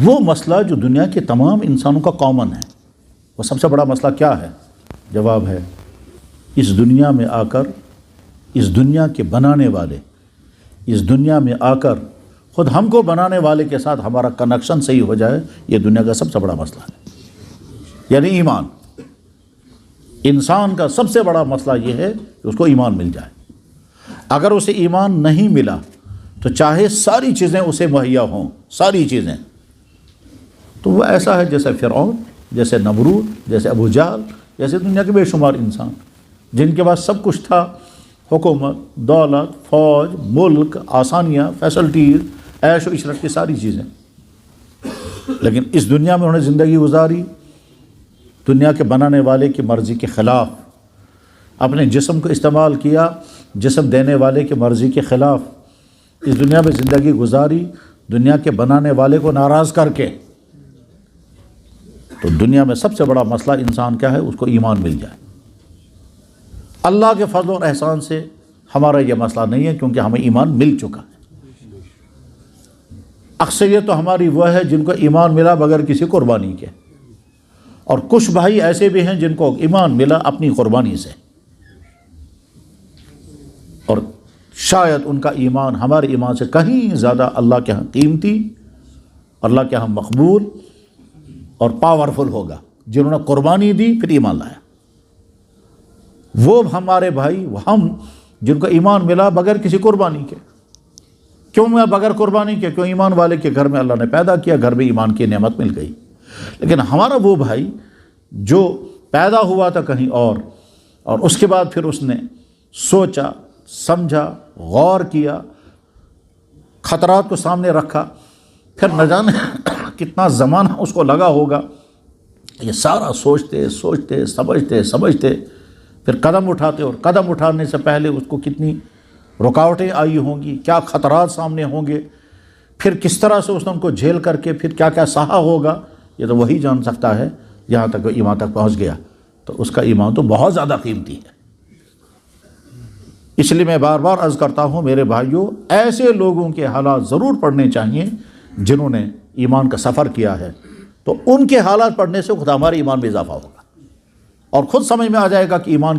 وہ مسئلہ جو دنیا کے تمام انسانوں کا کامن ہے، وہ سب سے بڑا مسئلہ کیا ہے؟ جواب ہے اس دنیا میں آ کر، اس دنیا کے بنانے والے، اس دنیا میں آ کر خود ہم کو بنانے والے کے ساتھ ہمارا کنیکشن صحیح ہو جائے، یہ دنیا کا سب سے بڑا مسئلہ ہے، یعنی ایمان۔ انسان کا سب سے بڑا مسئلہ یہ ہے کہ اس کو ایمان مل جائے۔ اگر اسے ایمان نہیں ملا تو چاہے ساری چیزیں اسے مہیا ہوں، ساری چیزیں، تو وہ ایسا ہے جیسے فرعون، جیسے نمرود، جیسے ابو جہل، جیسے دنیا کے بے شمار انسان جن کے پاس سب کچھ تھا، حکومت، دولت، فوج، ملک، آسانیاں، فیسلٹیز، عیش و عشرت کی ساری چیزیں، لیکن اس دنیا میں انہوں نے زندگی گزاری دنیا کے بنانے والے کی مرضی کے خلاف، اپنے جسم کو استعمال کیا جسم دینے والے کی مرضی کے خلاف، اس دنیا میں زندگی گزاری دنیا کے بنانے والے کو ناراض کر کے۔ تو دنیا میں سب سے بڑا مسئلہ انسان کیا ہے؟ اس کو ایمان مل جائے۔ اللہ کے فضل اور احسان سے ہمارا یہ مسئلہ نہیں ہے، کیونکہ ہمیں ایمان مل چکا ہے۔ اکثریت تو ہماری وہ ہے جن کو ایمان ملا بغیر کسی قربانی کے، اور کچھ بھائی ایسے بھی ہیں جن کو ایمان ملا اپنی قربانی سے، اور شاید ان کا ایمان ہمارے ایمان سے کہیں زیادہ اللہ کے ہاں قیمتی، اللہ کے ہاں مقبول اور پاورفل ہوگا، جنہوں نے قربانی دی پھر ایمان لایا۔ وہ ہمارے بھائی، ہم جن کو ایمان ملا بغیر کسی قربانی کے۔ کیوں ملا بغیر قربانی کے؟ کیوں ایمان والے کے گھر میں اللہ نے پیدا کیا، گھر میں ایمان کی نعمت مل گئی۔ لیکن ہمارا وہ بھائی جو پیدا ہوا تھا کہیں اور اس کے بعد پھر اس نے سوچا، سمجھا، غور کیا، خطرات کو سامنے رکھا، پھر نہ جانے کتنا زمانہ اس کو لگا ہوگا یہ سارا سوچتے سوچتے سمجھتے پھر قدم اٹھاتے، اور قدم اٹھانے سے پہلے اس کو کتنی رکاوٹیں آئی ہوں گی، کیا خطرات سامنے ہوں گے، پھر کس طرح سے اس نے ان کو جھیل کر کے پھر کیا کیا سہا ہوگا، یہ تو وہی جان سکتا ہے جہاں تک وہ ایمان تک پہنچ گیا۔ تو اس کا ایمان تو بہت زیادہ قیمتی ہے۔ اس لیے میں بار بار عرض کرتا ہوں میرے بھائیوں، ایسے لوگوں کے حالات ضرور پڑھنے چاہیے جنہوں نے ایمان کا سفر کیا ہے، تو ان کے حالات پڑھنے سے خود ہمارے ایمان میں اضافہ ہوگا، اور خود سمجھ میں آ جائے گا کہ ایمان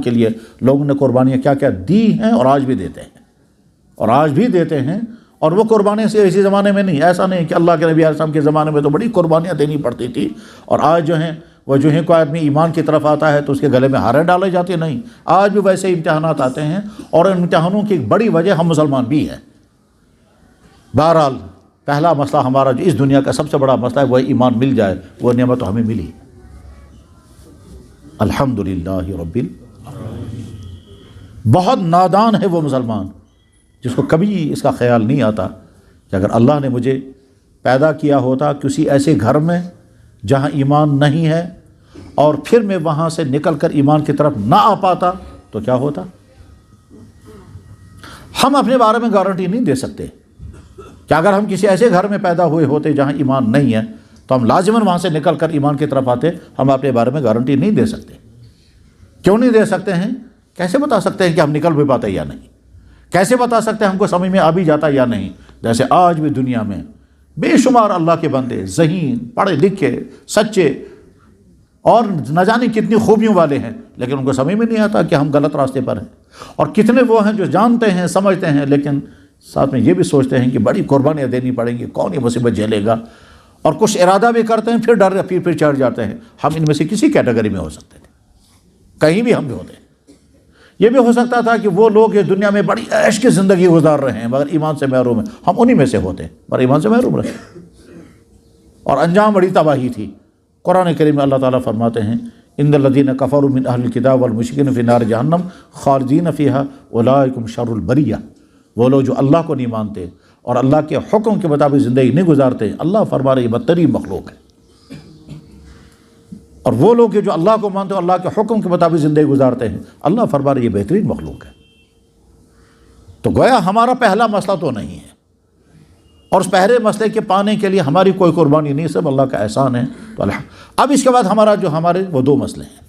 کے لیے لوگوں نے قربانیاں کیا کیا دی ہیں، اور آج بھی دیتے ہیں، اور وہ قربانیاں سے اسی زمانے میں نہیں، ایسا نہیں کہ اللہ کے نبی علیہ السلام کے زمانے میں تو بڑی قربانیاں دینی پڑتی تھی، اور آج جو ہیں وہ جو ہے کوئی آدمی ایمان کی طرف آتا ہے تو اس کے گلے میں ہاریں ڈالے جاتے، نہیں، آج بھی ویسے امتحانات آتے ہیں، اور ان امتحانوں کی ایک بڑی وجہ ہم مسلمان بھی ہیں۔ بہرحال پہلا مسئلہ ہمارا جو اس دنیا کا سب سے بڑا مسئلہ ہے وہ ایمان مل جائے، وہ نعمت تو ہمیں ملی، الحمدللہ رب العالمین۔ بہت نادان ہے وہ مسلمان جس کو کبھی اس کا خیال نہیں آتا کہ اگر اللہ نے مجھے پیدا کیا ہوتا کسی ایسے گھر میں جہاں ایمان نہیں ہے، اور پھر میں وہاں سے نکل کر ایمان کی طرف نہ آ پاتا تو کیا ہوتا۔ ہم اپنے بارے میں گارنٹی نہیں دے سکتے کہ اگر ہم کسی ایسے گھر میں پیدا ہوئے ہوتے جہاں ایمان نہیں ہے تو ہم لازماً وہاں سے نکل کر ایمان کی طرف آتے، ہم اپنے بارے میں گارنٹی نہیں دے سکتے۔ کیوں نہیں دے سکتے ہیں؟ کیسے بتا سکتے ہیں کہ ہم نکل بھی پاتے یا نہیں؟ کیسے بتا سکتے ہیں ہم کو سمجھ میں آ بھی جاتا یا نہیں؟ جیسے آج بھی دنیا میں بے شمار اللہ کے بندے، ذہین، پڑھے لکھے، سچے، اور نہ جانے کتنی خوبیوں والے ہیں، لیکن ان کو سمجھ میں نہیں آتا کہ ہم غلط راستے پر ہیں۔ اور کتنے وہ ہیں جو جانتے ہیں، سمجھتے ہیں، لیکن ساتھ میں یہ بھی سوچتے ہیں کہ بڑی قربانیاں دینی پڑیں گی، کون یہ مصیبت جھیلے گا، اور کچھ ارادہ بھی کرتے ہیں، پھر ڈر پھر چڑھ جاتے ہیں۔ ہم ان میں سے کسی کیٹیگری میں ہو سکتے تھے، کہیں بھی ہم بھی ہوتے ہیں۔ یہ بھی ہو سکتا تھا کہ وہ لوگ اس دنیا میں بڑی عیش کی زندگی گزار رہے ہیں مگر ایمان سے محروم ہیں، ہم انہی میں سے ہوتے مگر ایمان سے محروم رہے، اور انجام بڑی تباہی تھی۔ قرآن کریم میں اللہ تعالیٰ فرماتے ہیں ان الذین کفروا من اہل الکتاب والمشرکین فی نار جہنم خالدین فیہا اولئک هم شر البریہ۔ وہ لوگ جو اللہ کو نہیں مانتے اور اللہ کے حکم کے مطابق زندگی نہیں گزارتے، اللہ فرما رہے یہ بدترین مخلوق ہے۔ اور وہ لوگ جو اللہ کو مانتے اور اللہ کے حکم کے مطابق زندگی گزارتے ہیں، اللہ فرما رہے یہ بہترین مخلوق ہے۔ تو گویا ہمارا پہلا مسئلہ تو نہیں ہے، اور اس پہلے مسئلے کے پانے کے لیے ہماری کوئی قربانی نہیں، سب اللہ کا احسان ہے۔ تو اب اس کے بعد ہمارے وہ دو مسئلے ہیں۔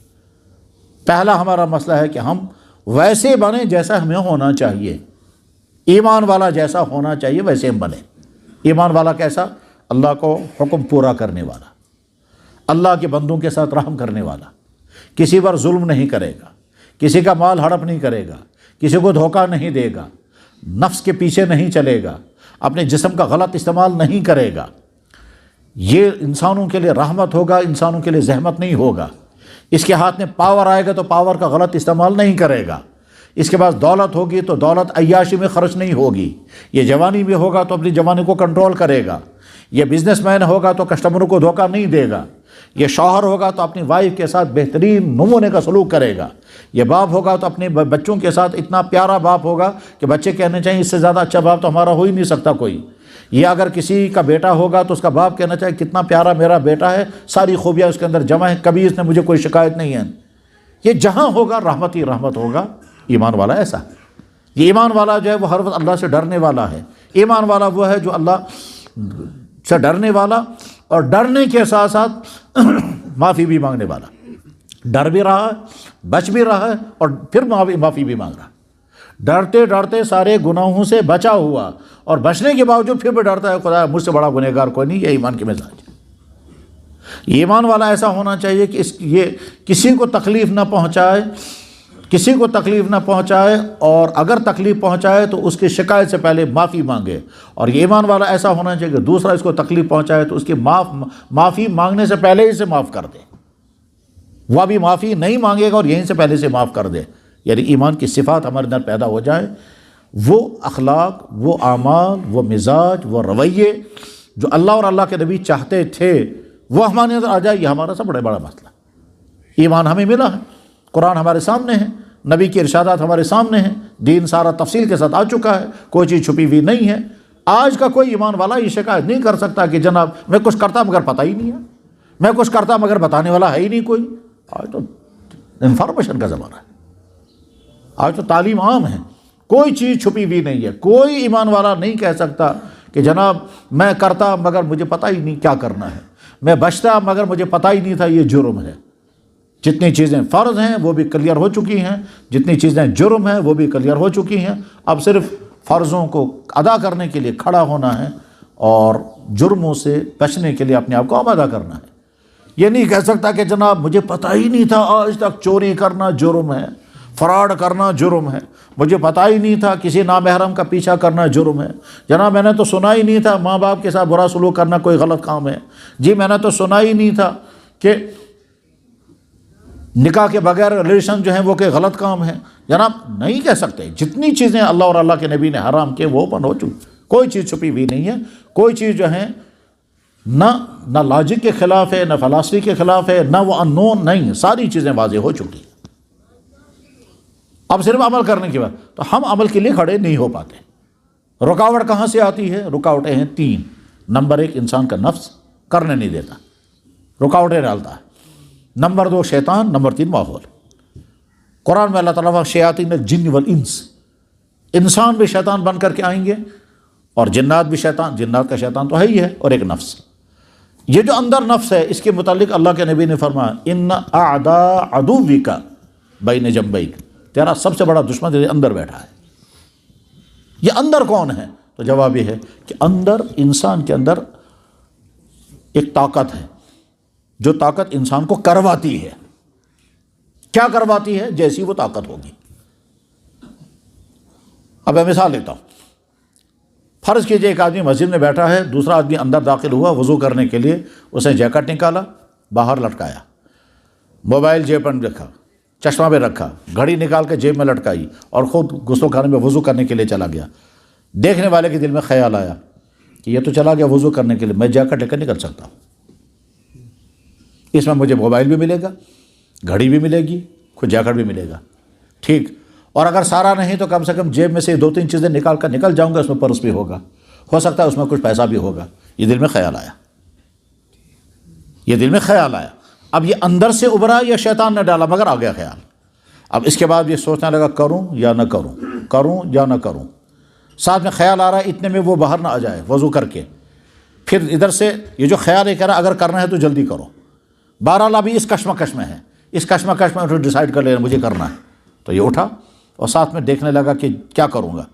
پہلا ہمارا مسئلہ ہے کہ ہم ویسے بنیں جیسا ہمیں ہونا چاہیے، ایمان والا جیسا ہونا چاہیے ویسے ہم بنیں۔ ایمان والا کیسا؟ اللہ کو حکم پورا کرنے والا، اللہ کے بندوں کے ساتھ رحم کرنے والا، کسی پر ظلم نہیں کرے گا، کسی کا مال ہڑپ نہیں کرے گا، کسی کو دھوکہ نہیں دے گا، نفس کے پیچھے نہیں چلے گا، اپنے جسم کا غلط استعمال نہیں کرے گا، یہ انسانوں کے لیے رحمت ہوگا، انسانوں کے لیے زحمت نہیں ہوگا۔ اس کے ہاتھ میں پاور آئے گا تو پاور کا غلط استعمال نہیں کرے گا، اس کے پاس دولت ہوگی تو دولت عیاشی میں خرچ نہیں ہوگی، یہ جوانی بھی ہوگا تو اپنی جوانی کو کنٹرول کرے گا، یہ بزنس مین ہوگا تو کسٹمروں کو دھوکہ نہیں دے گا، یہ شوہر ہوگا تو اپنی وائف کے ساتھ بہترین نمونے کا سلوک کرے گا، یہ باپ ہوگا تو اپنے بچوں کے ساتھ اتنا پیارا باپ ہوگا کہ بچے کہنے چاہیے اس سے زیادہ اچھا باپ تو ہمارا ہو ہی نہیں سکتا کوئی۔ یہ اگر کسی کا بیٹا ہوگا تو اس کا باپ کہنا چاہے کتنا پیارا میرا بیٹا ہے، ساری خوبیاں اس کے اندر جمع ہیں، کبھی اس نے مجھے کوئی شکایت نہیں ہے۔ یہ جہاں ہوگا رحمت ہی رحمت ہوگا۔ ایمان والا ایسا ہے، یہ ایمان والا جو ہے وہ ہر وقت اللہ سے ڈرنے والا ہے۔ ایمان والا وہ ہے جو اللہ سے ڈرنے والا اور ڈرنے کے ساتھ ساتھ معافی بھی مانگنے والا، ڈر بھی رہا ہے، بچ بھی رہا ہے اور پھر معافی بھی مانگ رہا ہے۔ ڈرتے ڈرتے سارے گناہوں سے بچا ہوا اور بچنے کے باوجود پھر بھی ڈرتا ہے خدا مجھ سے بڑا گنہگار کوئی نہیں۔ یہ ایمان کی مزاج ہے۔ ایمان والا ایسا ہونا چاہیے کہ یہ کسی کو تکلیف نہ پہنچائے، کسی کو تکلیف نہ پہنچائے، اور اگر تکلیف پہنچائے تو اس کی شکایت سے پہلے معافی مانگے۔ اور یہ ایمان والا ایسا ہونا چاہیے کہ دوسرا اس کو تکلیف پہنچائے تو اس کی معافی مانگنے سے پہلے ہی سے معاف کر دے، وہ ابھی معافی نہیں مانگے گا اور یہیں سے پہلے سے معاف کر دے۔ یعنی ایمان کی صفات ہمارے اندر پیدا ہو جائے، وہ اخلاق، وہ اعمال، وہ مزاج، وہ رویے جو اللہ اور اللہ کے نبی چاہتے تھے وہ ہمارے اندر آ جائے۔ یہ ہمارا سب بڑا مسئلہ۔ ایمان ہمیں ملا ہے، قرآن ہمارے سامنے ہے، نبی کی ارشادات ہمارے سامنے ہیں، دین سارا تفصیل کے ساتھ آ چکا ہے، کوئی چیز چھپی ہوئی نہیں ہے۔ آج کا کوئی ایمان والا یہ شکایت نہیں کر سکتا کہ جناب میں کچھ کرتا مگر پتہ ہی نہیں ہے، میں کچھ کرتا مگر بتانے والا ہے ہی نہیں کوئی۔ آج تو انفارمیشن کا زمانہ ہے، آج تو تعلیم عام ہے، کوئی چیز چھپی ہوئی نہیں ہے۔ کوئی ایمان والا نہیں کہہ سکتا کہ جناب میں کرتا مگر مجھے پتہ ہی نہیں کیا کرنا ہے، میں بچتا مگر مجھے پتہ ہی نہیں تھا یہ جرم ہے۔ جتنی چیزیں فرض ہیں وہ بھی کلیئر ہو چکی ہیں، جتنی چیزیں جرم ہیں وہ بھی کلیئر ہو چکی ہیں۔ اب صرف فرضوں کو ادا کرنے کے لیے کھڑا ہونا ہے اور جرموں سے بچنے کے لیے اپنے آپ کو آمادہ کرنا ہے۔ یہ نہیں کہہ سکتا کہ جناب مجھے پتہ ہی نہیں تھا آج تک چوری کرنا جرم ہے، فراڈ کرنا جرم ہے، مجھے پتہ ہی نہیں تھا کسی نامحرم کا پیچھا کرنا جرم ہے، جناب میں نے تو سنا ہی نہیں تھا ماں باپ کے ساتھ برا سلوک کرنا کوئی غلط کام ہے، جی میں نے تو سنا ہی نہیں تھا کہ نکاح کے بغیر ریلیشن جو ہیں وہ کہ غلط کام ہے۔ جناب نہیں کہہ سکتے، جتنی چیزیں اللہ اور اللہ کے نبی نے حرام کیے وہ اوپن ہو چکی، کوئی چیز چھپی ہوئی نہیں ہے، کوئی چیز جو ہے نہ لاجک کے خلاف ہے، نہ فلسفی کے خلاف ہے، نہ وہ انون نہیں ہے، ساری چیزیں واضح ہو چکی ہیں۔ اب صرف عمل کرنے کے بعد تو ہم عمل کے لیے کھڑے نہیں ہو پاتے۔ رکاوٹ کہاں سے آتی ہے؟ رکاوٹیں ہیں تین۔ نمبر ایک انسان کا نفس کرنے نہیں دیتا، رکاوٹیں ڈالتا ہے۔ نمبر دو شیطان، نمبر تین ماحول۔ قرآن میں اللہ تعالیٰ شیاطین الجن والانس، انسان بھی شیطان بن کر کے آئیں گے اور جنات بھی شیطان، جنات کا شیطان تو ہے ہی ہے، اور ایک نفس۔ یہ جو اندر نفس ہے اس کے متعلق اللہ کے نبی نے فرمایا ان اعداء عدوک بین جنبیک، تیرا سب سے بڑا دشمن تیرے اندر بیٹھا ہے۔ یہ اندر کون ہے؟ تو جواب یہ ہے کہ اندر انسان کے اندر ایک طاقت ہے جو طاقت انسان کو کرواتی ہے۔ کیا کرواتی ہے؟ جیسی وہ طاقت ہوگی۔ اب میں مثال لیتا ہوں۔ فرض کیجئے ایک آدمی مسجد میں بیٹھا ہے، دوسرا آدمی اندر داخل ہوا وضو کرنے کے لیے، اس نے جیکٹ نکالا، باہر لٹکایا، موبائل جیب میں رکھا، چشمہ پہ رکھا، گھڑی نکال کے جیب میں لٹکائی اور خود غسل خانے میں وضو کرنے کے لیے چلا گیا۔ دیکھنے والے کے دل میں خیال آیا کہ یہ تو چلا گیا وضو کرنے کے لیے، میں جیکٹ لے کر نکل سکتا ہوں، اس میں مجھے موبائل بھی ملے گا، گھڑی بھی ملے گی، خود جیکٹ بھی ملے گا، ٹھیک۔ اور اگر سارا نہیں تو کم سے کم جیب میں سے دو تین چیزیں نکال کر نکل جاؤں گا، اس میں پرس بھی ہوگا، ہو سکتا ہے اس میں کچھ پیسہ بھی ہوگا۔ یہ دل میں خیال آیا، یہ دل میں خیال آیا۔ اب یہ اندر سے ابھرا یا شیطان نے ڈالا؟ مگر آ گیا خیال۔ اب اس کے بعد یہ سوچنے لگا کروں یا نہ کروں، کروں یا نہ کروں۔ ساتھ میں خیال آ رہا ہے اتنے میں وہ باہر نہ آ جائے وضو کر کے، پھر ادھر سے یہ جو خیال ہے کہہ رہا اگر کرنا ہے تو جلدی کرو۔ بہرحال ابھی اس کشمکش میں ہے، اس کشمکش میں ڈیسائیڈ کر لینا مجھے کرنا ہے، تو یہ اٹھا اور ساتھ میں دیکھنے لگا کہ کیا کروں گا،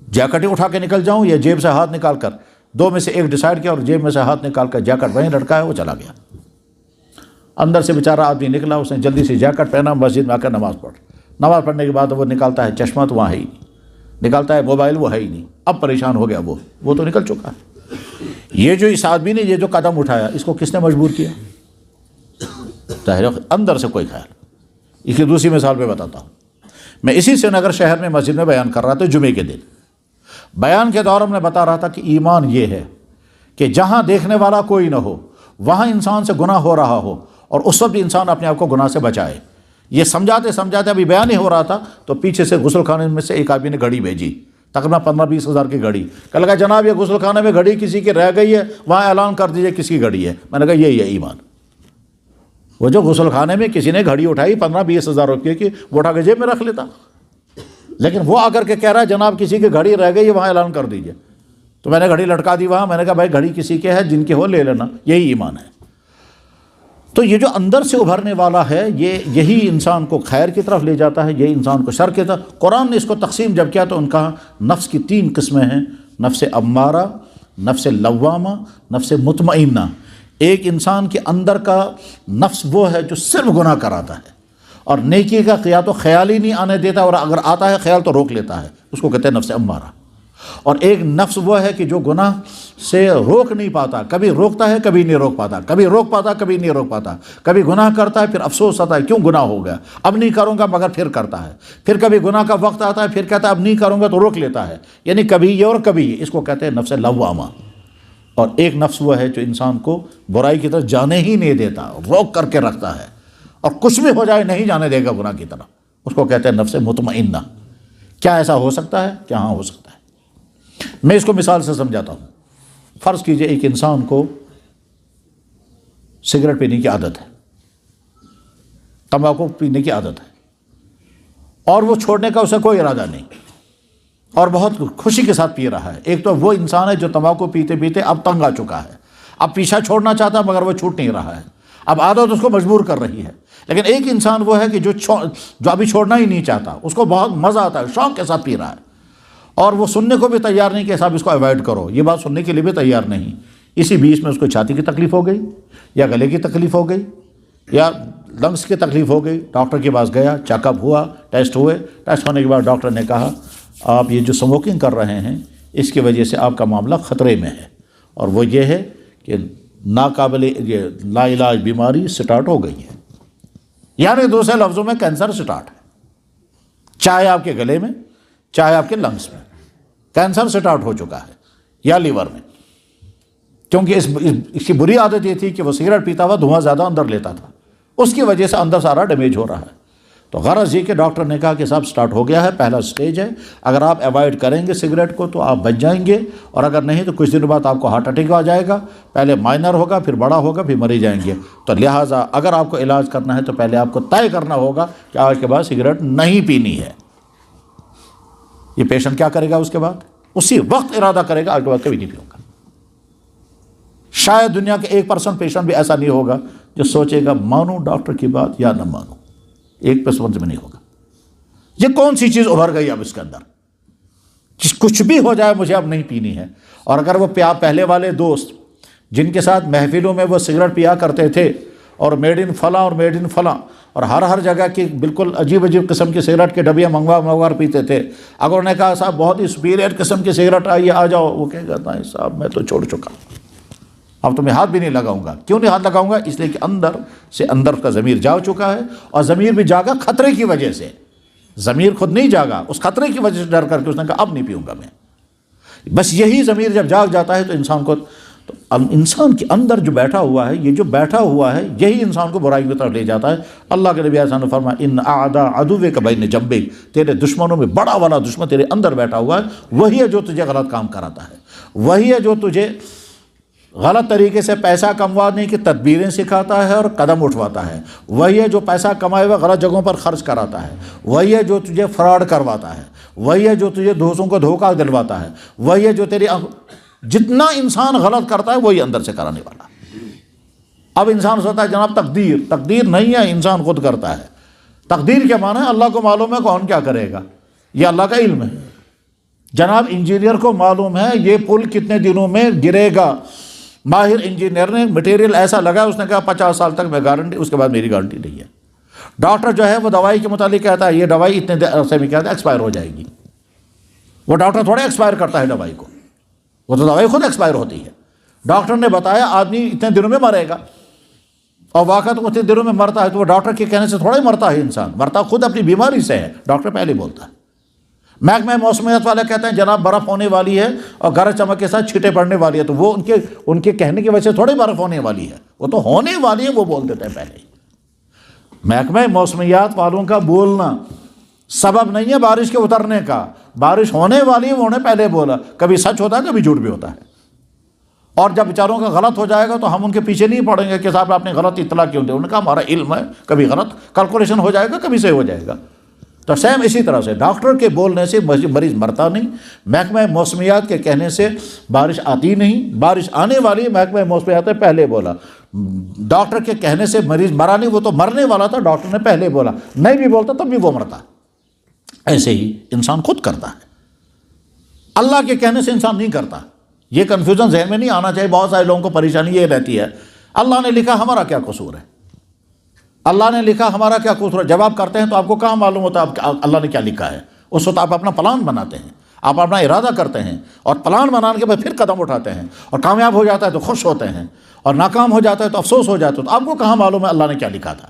جیکٹ ہی اٹھا کے نکل جاؤں یا جیب سے ہاتھ نکال کر دو میں سے ایک ڈیسائیڈ کیا اور جیب میں سے ہاتھ نکال کر جیکٹ وہیں لٹکا ہے، وہ چلا گیا۔ اندر سے بیچارہ آدمی نکلا، اس نے جلدی سے جیکٹ پہنا، مسجد میں آ کر نماز نماز پڑھنے کے بعد وہ نکالتا ہے چشمہ تو وہاں ہے ہی نہیں، نکالتا ہے موبائل، وہ ہے ہی نہیں۔ اب پریشان ہو گیا، وہ تو نکل چکا ہے۔ یہ جو اس آدمی نے یہ جو قدم اٹھایا، اس کو کس نے مجبور کیا؟ ظاہر اندر سے کوئی خیال۔ اس کی دوسری مثال میں بتاتا ہوں۔ میں اسی سری نگر شہر میں مسجد میں بیان کر رہا تھا جمعے کے دن۔ بیان کے دوران میں بتا رہا تھا کہ ایمان یہ ہے کہ جہاں دیکھنے والا کوئی نہ ہو وہاں انسان سے گناہ ہو رہا ہو، اور اس وقت بھی انسان اپنے آپ کو گناہ سے بچائے۔ یہ سمجھاتے ابھی بیان ہی ہو رہا تھا تو پیچھے سے غسل خانے میں سے ایک آدمی نے گھڑی بھیجی، تقریباً 15-20 ہزار کی گھڑی۔ کہنے لگا جناب یہ غسل خانے میں گھڑی کسی کی رہ گئی ہے، وہاں اعلان کر دیجئے کس کی گھڑی ہے۔ میں نے کہا یہی ہے ایمان۔ وہ جو غسل خانے میں کسی نے گھڑی اٹھائی 15-20 ہزار روپئے کی، وہ اٹھا کے جیب میں رکھ لیتا، لیکن وہ آ کر کے کہہ رہا ہے جناب کسی کی گھڑی رہ گئی ہے، وہاں اعلان کر دیجئے۔ تو میں نے گھڑی لٹکا دی وہاں۔ میں نے کہا بھائی گھڑی کسی کے ہے، جن کے ہو لے لینا، یہی ایمان ہے۔ تو یہ جو اندر سے ابھرنے والا ہے، یہی انسان کو خیر کی طرف لے جاتا ہے، یہی انسان کو شر کی طرف۔ قرآن نے اس کو تقسیم جب کیا تو ان کا نفس کی 3 قسمیں ہیں: نفس امارہ، نفس لوامہ، نفس مطمئنہ۔ ایک انسان کے اندر کا نفس وہ ہے جو صرف گناہ کراتا ہے اور نیکی کا یا تو خیال ہی نہیں آنے دیتا، اور اگر آتا ہے خیال تو روک لیتا ہے، اس کو کہتے ہیں نفس امارہ۔ اور ایک نفس وہ ہے کہ جو گناہ سے روک نہیں پاتا، کبھی روکتا ہے کبھی نہیں روک پاتا، کبھی روک پاتا کبھی نہیں روک پاتا، کبھی گناہ کرتا ہے پھر افسوس آتا ہے کیوں گناہ ہو گیا، اب نہیں کروں گا مگر پھر کرتا ہے، پھر کبھی گناہ کا وقت آتا ہے پھر کہتا ہے اب نہیں کروں گا تو روک لیتا ہے، یعنی کبھی یہ اور کبھی یہ، اس کو کہتے ہیں نفس لوامہ۔ اور ایک نفس وہ ہے جو انسان کو برائی کی طرف جانے ہی نہیں دیتا، روک کر کے رکھتا ہے، اور کچھ بھی ہو جائے نہیں جانے دے گا گناہ کی طرف، اس کو کہتے ہیں نفس مطمئنہ۔ کیا ایسا ہو سکتا ہے؟ کیا ہاں ہو سکتا ہے۔ میں اس کو مثال سے سمجھاتا ہوں۔ فرض کیجئے ایک انسان کو سگریٹ پینے کی عادت ہے، تمباکو پینے کی عادت ہے، اور وہ چھوڑنے کا اسے کوئی ارادہ نہیں، اور بہت خوشی کے ساتھ پی رہا ہے۔ ایک تو وہ انسان ہے جو تمباکو پیتے پیتے اب تنگ آ چکا ہے، اب پیچھا چھوڑنا چاہتا ہے مگر وہ چھوٹ نہیں رہا ہے، اب عادت اس کو مجبور کر رہی ہے۔ لیکن ایک انسان وہ ہے کہ جو ابھی چھوڑنا ہی نہیں چاہتا، اس کو بہت مزہ آتا ہے، شوق کے ساتھ پی رہا ہے، اور وہ سننے کو بھی تیار نہیں کہ صاحب اس کو اوائڈ کرو، یہ بات سننے کے لیے بھی تیار نہیں۔ اسی بیچ میں اس کو چھاتی کی تکلیف ہو گئی، یا گلے کی تکلیف ہو گئی، یا لنگس کی تکلیف ہو گئی، ڈاکٹر کے پاس گیا، چیک اپ ہوا، ٹیسٹ ہوئے، ٹیسٹ ہونے کے بعد ڈاکٹر نے کہا آپ یہ جو سموکنگ کر رہے ہیں اس کی وجہ سے آپ کا معاملہ خطرے میں ہے، اور وہ یہ ہے کہ ناقابل یہ لا علاج بیماری سٹارٹ ہو گئی ہے، یعنی دوسرے لفظوں میں کینسر سٹارٹ ہے، چاہے آپ کے گلے میں چاہے آپ کے لنگس میں کینسر سٹارٹ ہو چکا ہے، یا لیور میں، کیونکہ اس کی بری عادت یہ تھی کہ وہ سگریٹ پیتا ہوا دھواں زیادہ اندر لیتا تھا، اس کی وجہ سے اندر سارا ڈیمیج ہو رہا ہے۔ تو غرض یہ کہ ڈاکٹر نے کہا کہ صاحب سٹارٹ ہو گیا ہے، پہلا سٹیج ہے، اگر آپ ایوائڈ کریں گے سگریٹ کو تو آپ بچ جائیں گے، اور اگر نہیں تو کچھ دن بعد آپ کو ہارٹ اٹیک آ جائے گا، پہلے مائنر ہوگا پھر بڑا ہوگا پھر مر جائیں گے۔ تو لہٰذا اگر آپ کو علاج کرنا ہے تو پہلے آپ کو طے کرنا ہوگا کہ آج کے بعد سگریٹ نہیں پینی ہے۔ یہ پیشنٹ کیا کرے گا اس کے بعد؟ اسی وقت ارادہ کرے گا آج کے بعد کبھی نہیں پیوں گا۔ شاید دنیا کے 1% پیشنٹ بھی ایسا نہیں ہوگا جو سوچے گا مانوں ڈاکٹر کی بات یا نہ مانوں، 1% میں نہیں ہوگا۔ یہ کون سی چیز ابھر گئی اب اس کے اندر، کچھ بھی ہو جائے مجھے اب نہیں پینی ہے۔ اور اگر وہ پہلے والے دوست جن کے ساتھ محفلوں میں وہ سگریٹ پیا کرتے تھے اور میڈ ان فلاں اور میڈ ان فلاں اور ہر جگہ کی بالکل عجیب قسم کی سگریٹ کے ڈبیاں منگوا پیتے تھے، اگر انہوں نے کہا صاحب بہت ہی سپیریئر قسم کی سگریٹ آئی آ جاؤ، وہ کہے گا نہیں صاحب میں تو چھوڑ چکا، اب تو میں ہاتھ بھی نہیں لگاؤں گا۔ کیوں نہیں ہاتھ لگاؤں گا؟ اس لیے کہ اندر سے اندر کا ضمیر جاگ چکا ہے، اور ضمیر بھی جاگا خطرے کی وجہ سے، ضمیر خود نہیں جاگا، اس خطرے کی وجہ سے ڈر کر کے اس نے کہا اب نہیں پیوں گا میں۔ بس یہی ضمیر جب جاگ جاتا ہے تو انسان کو، تو انسان کے اندر جو بیٹھا ہوا ہے، یہ جو بیٹھا ہوا ہے یہی انسان کو برائی کی طرف لے جاتا ہے۔ اللہ کے نبی نے فرمایا ان اعداء عدوک بین جنبیک، تیرے دشمنوں میں بڑا والا دشمن تیرے اندر بیٹھا ہوا ہے، وہی ہے جو تجھے غلط کام کراتا ہے، وہی ہے جو تجھے غلط طریقے سے پیسہ کموانے کی تدبیریں سکھاتا ہے اور قدم اٹھواتا ہے، وہی ہے جو پیسہ کمائے ہوئے غلط جگہوں پر خرچ کراتا ہے، وہی ہے جو تجھے فراڈ کرواتا ہے، وہی ہے جو تجھے دوستوں کو دھوکہ دلواتا ہے، وہی ہے جو تیری جتنا انسان غلط کرتا ہے وہی اندر سے کرانے والا۔ اب انسان سوچتا ہے جناب تقدیر نہیں ہے، انسان خود کرتا ہے۔ تقدیر کیا معنی ہے؟ اللہ کو معلوم ہے کون کیا کرے گا، یہ اللہ کا علم ہے۔ جناب انجینئر کو معلوم ہے یہ پل کتنے دنوں میں گرے گا، ماہر انجینئر نے مٹیریل ایسا لگا، اس نے کہا 50 سال تک میں گارنٹی، اس کے بعد میری گارنٹی نہیں ہے۔ ڈاکٹر جو ہے وہ دوائی کے متعلق کہتا ہے یہ دوائی اتنے عرصے میں کہتا ہے ایکسپائر ہو جائے گی، وہ ڈاکٹر تھوڑا ایکسپائر کرتا ہے دوائی کو، وہ تو دوائی خود ایکسپائر ہوتی ہے۔ ڈاکٹر نے بتایا آدمی اتنے دنوں میں مرے گا، اور واقعہ تو اتنے دنوں میں مرتا ہے، تو وہ ڈاکٹر کے کہنے سے تھوڑا ہی مرتا ہے انسان، مرتا خود اپنی بیماری سے ہے، ڈاکٹر پہلے بولتا ہے۔ محکمہ موسمیات والے کہتے ہیں جناب برف ہونے والی ہے اور گرج چمک کے ساتھ چھینٹیں پڑنے والی ہے، تو وہ ان کے کہنے کی وجہ سے تھوڑی برف ہونے والی ہے، وہ تو ہونے والی ہے، وہ بول دیتے ہیں پہلے ہی۔ محکمہ موسمیات والوں کا بولنا سبب نہیں ہے بارش کے اترنے کا، بارش ہونے والی ہے وہ انہیں پہلے بولا، کبھی سچ ہوتا ہے کبھی جھوٹ بھی ہوتا ہے، اور جب بیچاروں کا غلط ہو جائے گا تو ہم ان کے پیچھے نہیں پڑیں گے کہ صاحب آپ نے غلط اطلاع کیوں دی، انہوں نے کہا ہمارا علم ہے، کبھی غلط کیلکولیشن ہو جائے گا کبھی صحیح ہو جائے گا۔ تو سیم اسی طرح سے ڈاکٹر کے بولنے سے مریض مرتا نہیں، محکمہ موسمیات کے کہنے سے بارش آتی نہیں، بارش آنے والی محکمہ موسمیات نے پہلے بولا، ڈاکٹر کے کہنے سے مریض مرا نہیں، وہ تو مرنے والا تھا، ڈاکٹر نے پہلے بولا، نہیں بھی بولتا تب بھی وہ مرتا۔ ایسے ہی انسان خود کرتا ہے، اللہ کے کہنے سے انسان نہیں کرتا۔ یہ کنفیوژن ذہن میں نہیں آنا چاہیے، بہت سارے لوگوں کو پریشانی یہ رہتی ہے اللہ نے لکھا ہمارا کیا قصور ہے، اللہ نے لکھا ہمارا کیا قصور ہے۔ جب آپ کرتے ہیں تو آپ کو کہاں معلوم ہوتا ہے اللہ نے کیا لکھا ہے، اس وقت آپ اپنا پلان بناتے ہیں، آپ اپنا ارادہ کرتے ہیں، اور پلان بنانے کے بعد پھر قدم اٹھاتے ہیں، اور کامیاب ہو جاتا ہے تو خوش ہوتے ہیں، اور ناکام ہو جاتا ہے تو افسوس ہو جاتا ہے، تو آپ کو کہاں معلوم ہے اللہ نے کیا لکھا تھا۔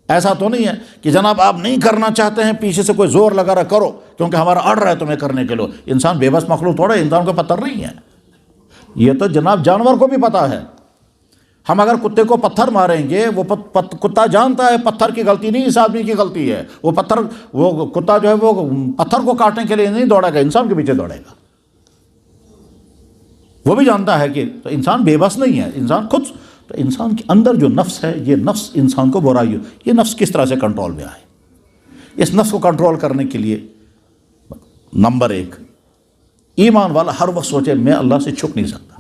ایسا تو نہیں ہے کہ جناب آپ نہیں کرنا چاہتے ہیں، پیچھے سے کوئی زور لگا رہا کرو کیونکہ ہمارا آرڈر ہے تمہیں کرنے کے لیے۔ انسان بے بس مخلوق تھوڑا ہے، انسان کو پتھر نہیں ہے، یہ تو جناب جانور کو بھی پتا ہے۔ ہم اگر کتے کو پتھر ماریں گے، وہ کتا جانتا ہے پتھر کی غلطی نہیں اس آدمی کی غلطی ہے، وہ کتا جو ہے وہ پتھر کو کاٹنے کے لیے نہیں دوڑے گا، انسان کے پیچھے دوڑے گا، وہ بھی جانتا ہے کہ تو انسان بے بس نہیں ہے، انسان خود۔ تو انسان کے اندر جو نفس ہے، یہ نفس انسان کو برائی ہو، یہ نفس کس طرح سے کنٹرول میں آئے؟ اس نفس کو کنٹرول کرنے کے لیے نمبر 1، ایمان والا ہر وقت سوچے میں اللہ سے چھپ نہیں سکتا،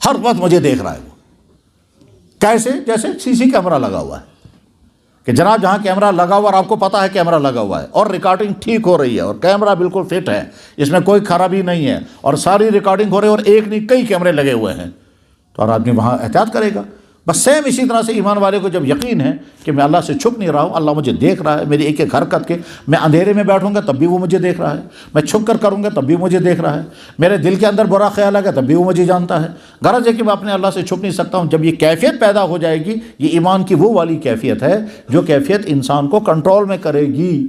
ہر وقت مجھے دیکھ رہا ہے وہ۔ کیسے؟ جیسے سی سی کیمرہ لگا ہوا ہے، کہ جناب جہاں کیمرہ لگا ہوا اور آپ کو پتا ہے کیمرہ لگا ہوا ہے اور ریکارڈنگ ٹھیک ہو رہی ہے اور کیمرہ بالکل فٹ ہے، اس میں کوئی خرابی نہیں ہے، اور ساری ریکارڈنگ ہو رہی ہے اور ایک نہیں کئی کیمرے لگے ہوئے ہیں، تو اور آدمی وہاں احتیاط کرے گا۔ بس سیم اسی طرح سے ایمان والے کو جب یقین ہے کہ میں اللہ سے چھپ نہیں رہا ہوں، اللہ مجھے دیکھ رہا ہے، میری ایک ایک حرکت کے، میں اندھیرے میں بیٹھوں گا تب بھی وہ مجھے دیکھ رہا ہے، میں چھپ کر کروں گا تب بھی مجھے دیکھ رہا ہے، میرے دل کے اندر برا خیال آ گیا تب بھی وہ مجھے جانتا ہے۔ غرض ہے کہ میں اپنے اللہ سے چھپ نہیں سکتا ہوں۔ جب یہ کیفیت پیدا ہو جائے گی، یہ ایمان کی وہ والی کیفیت ہے جو کیفیت انسان کو کنٹرول میں کرے گی۔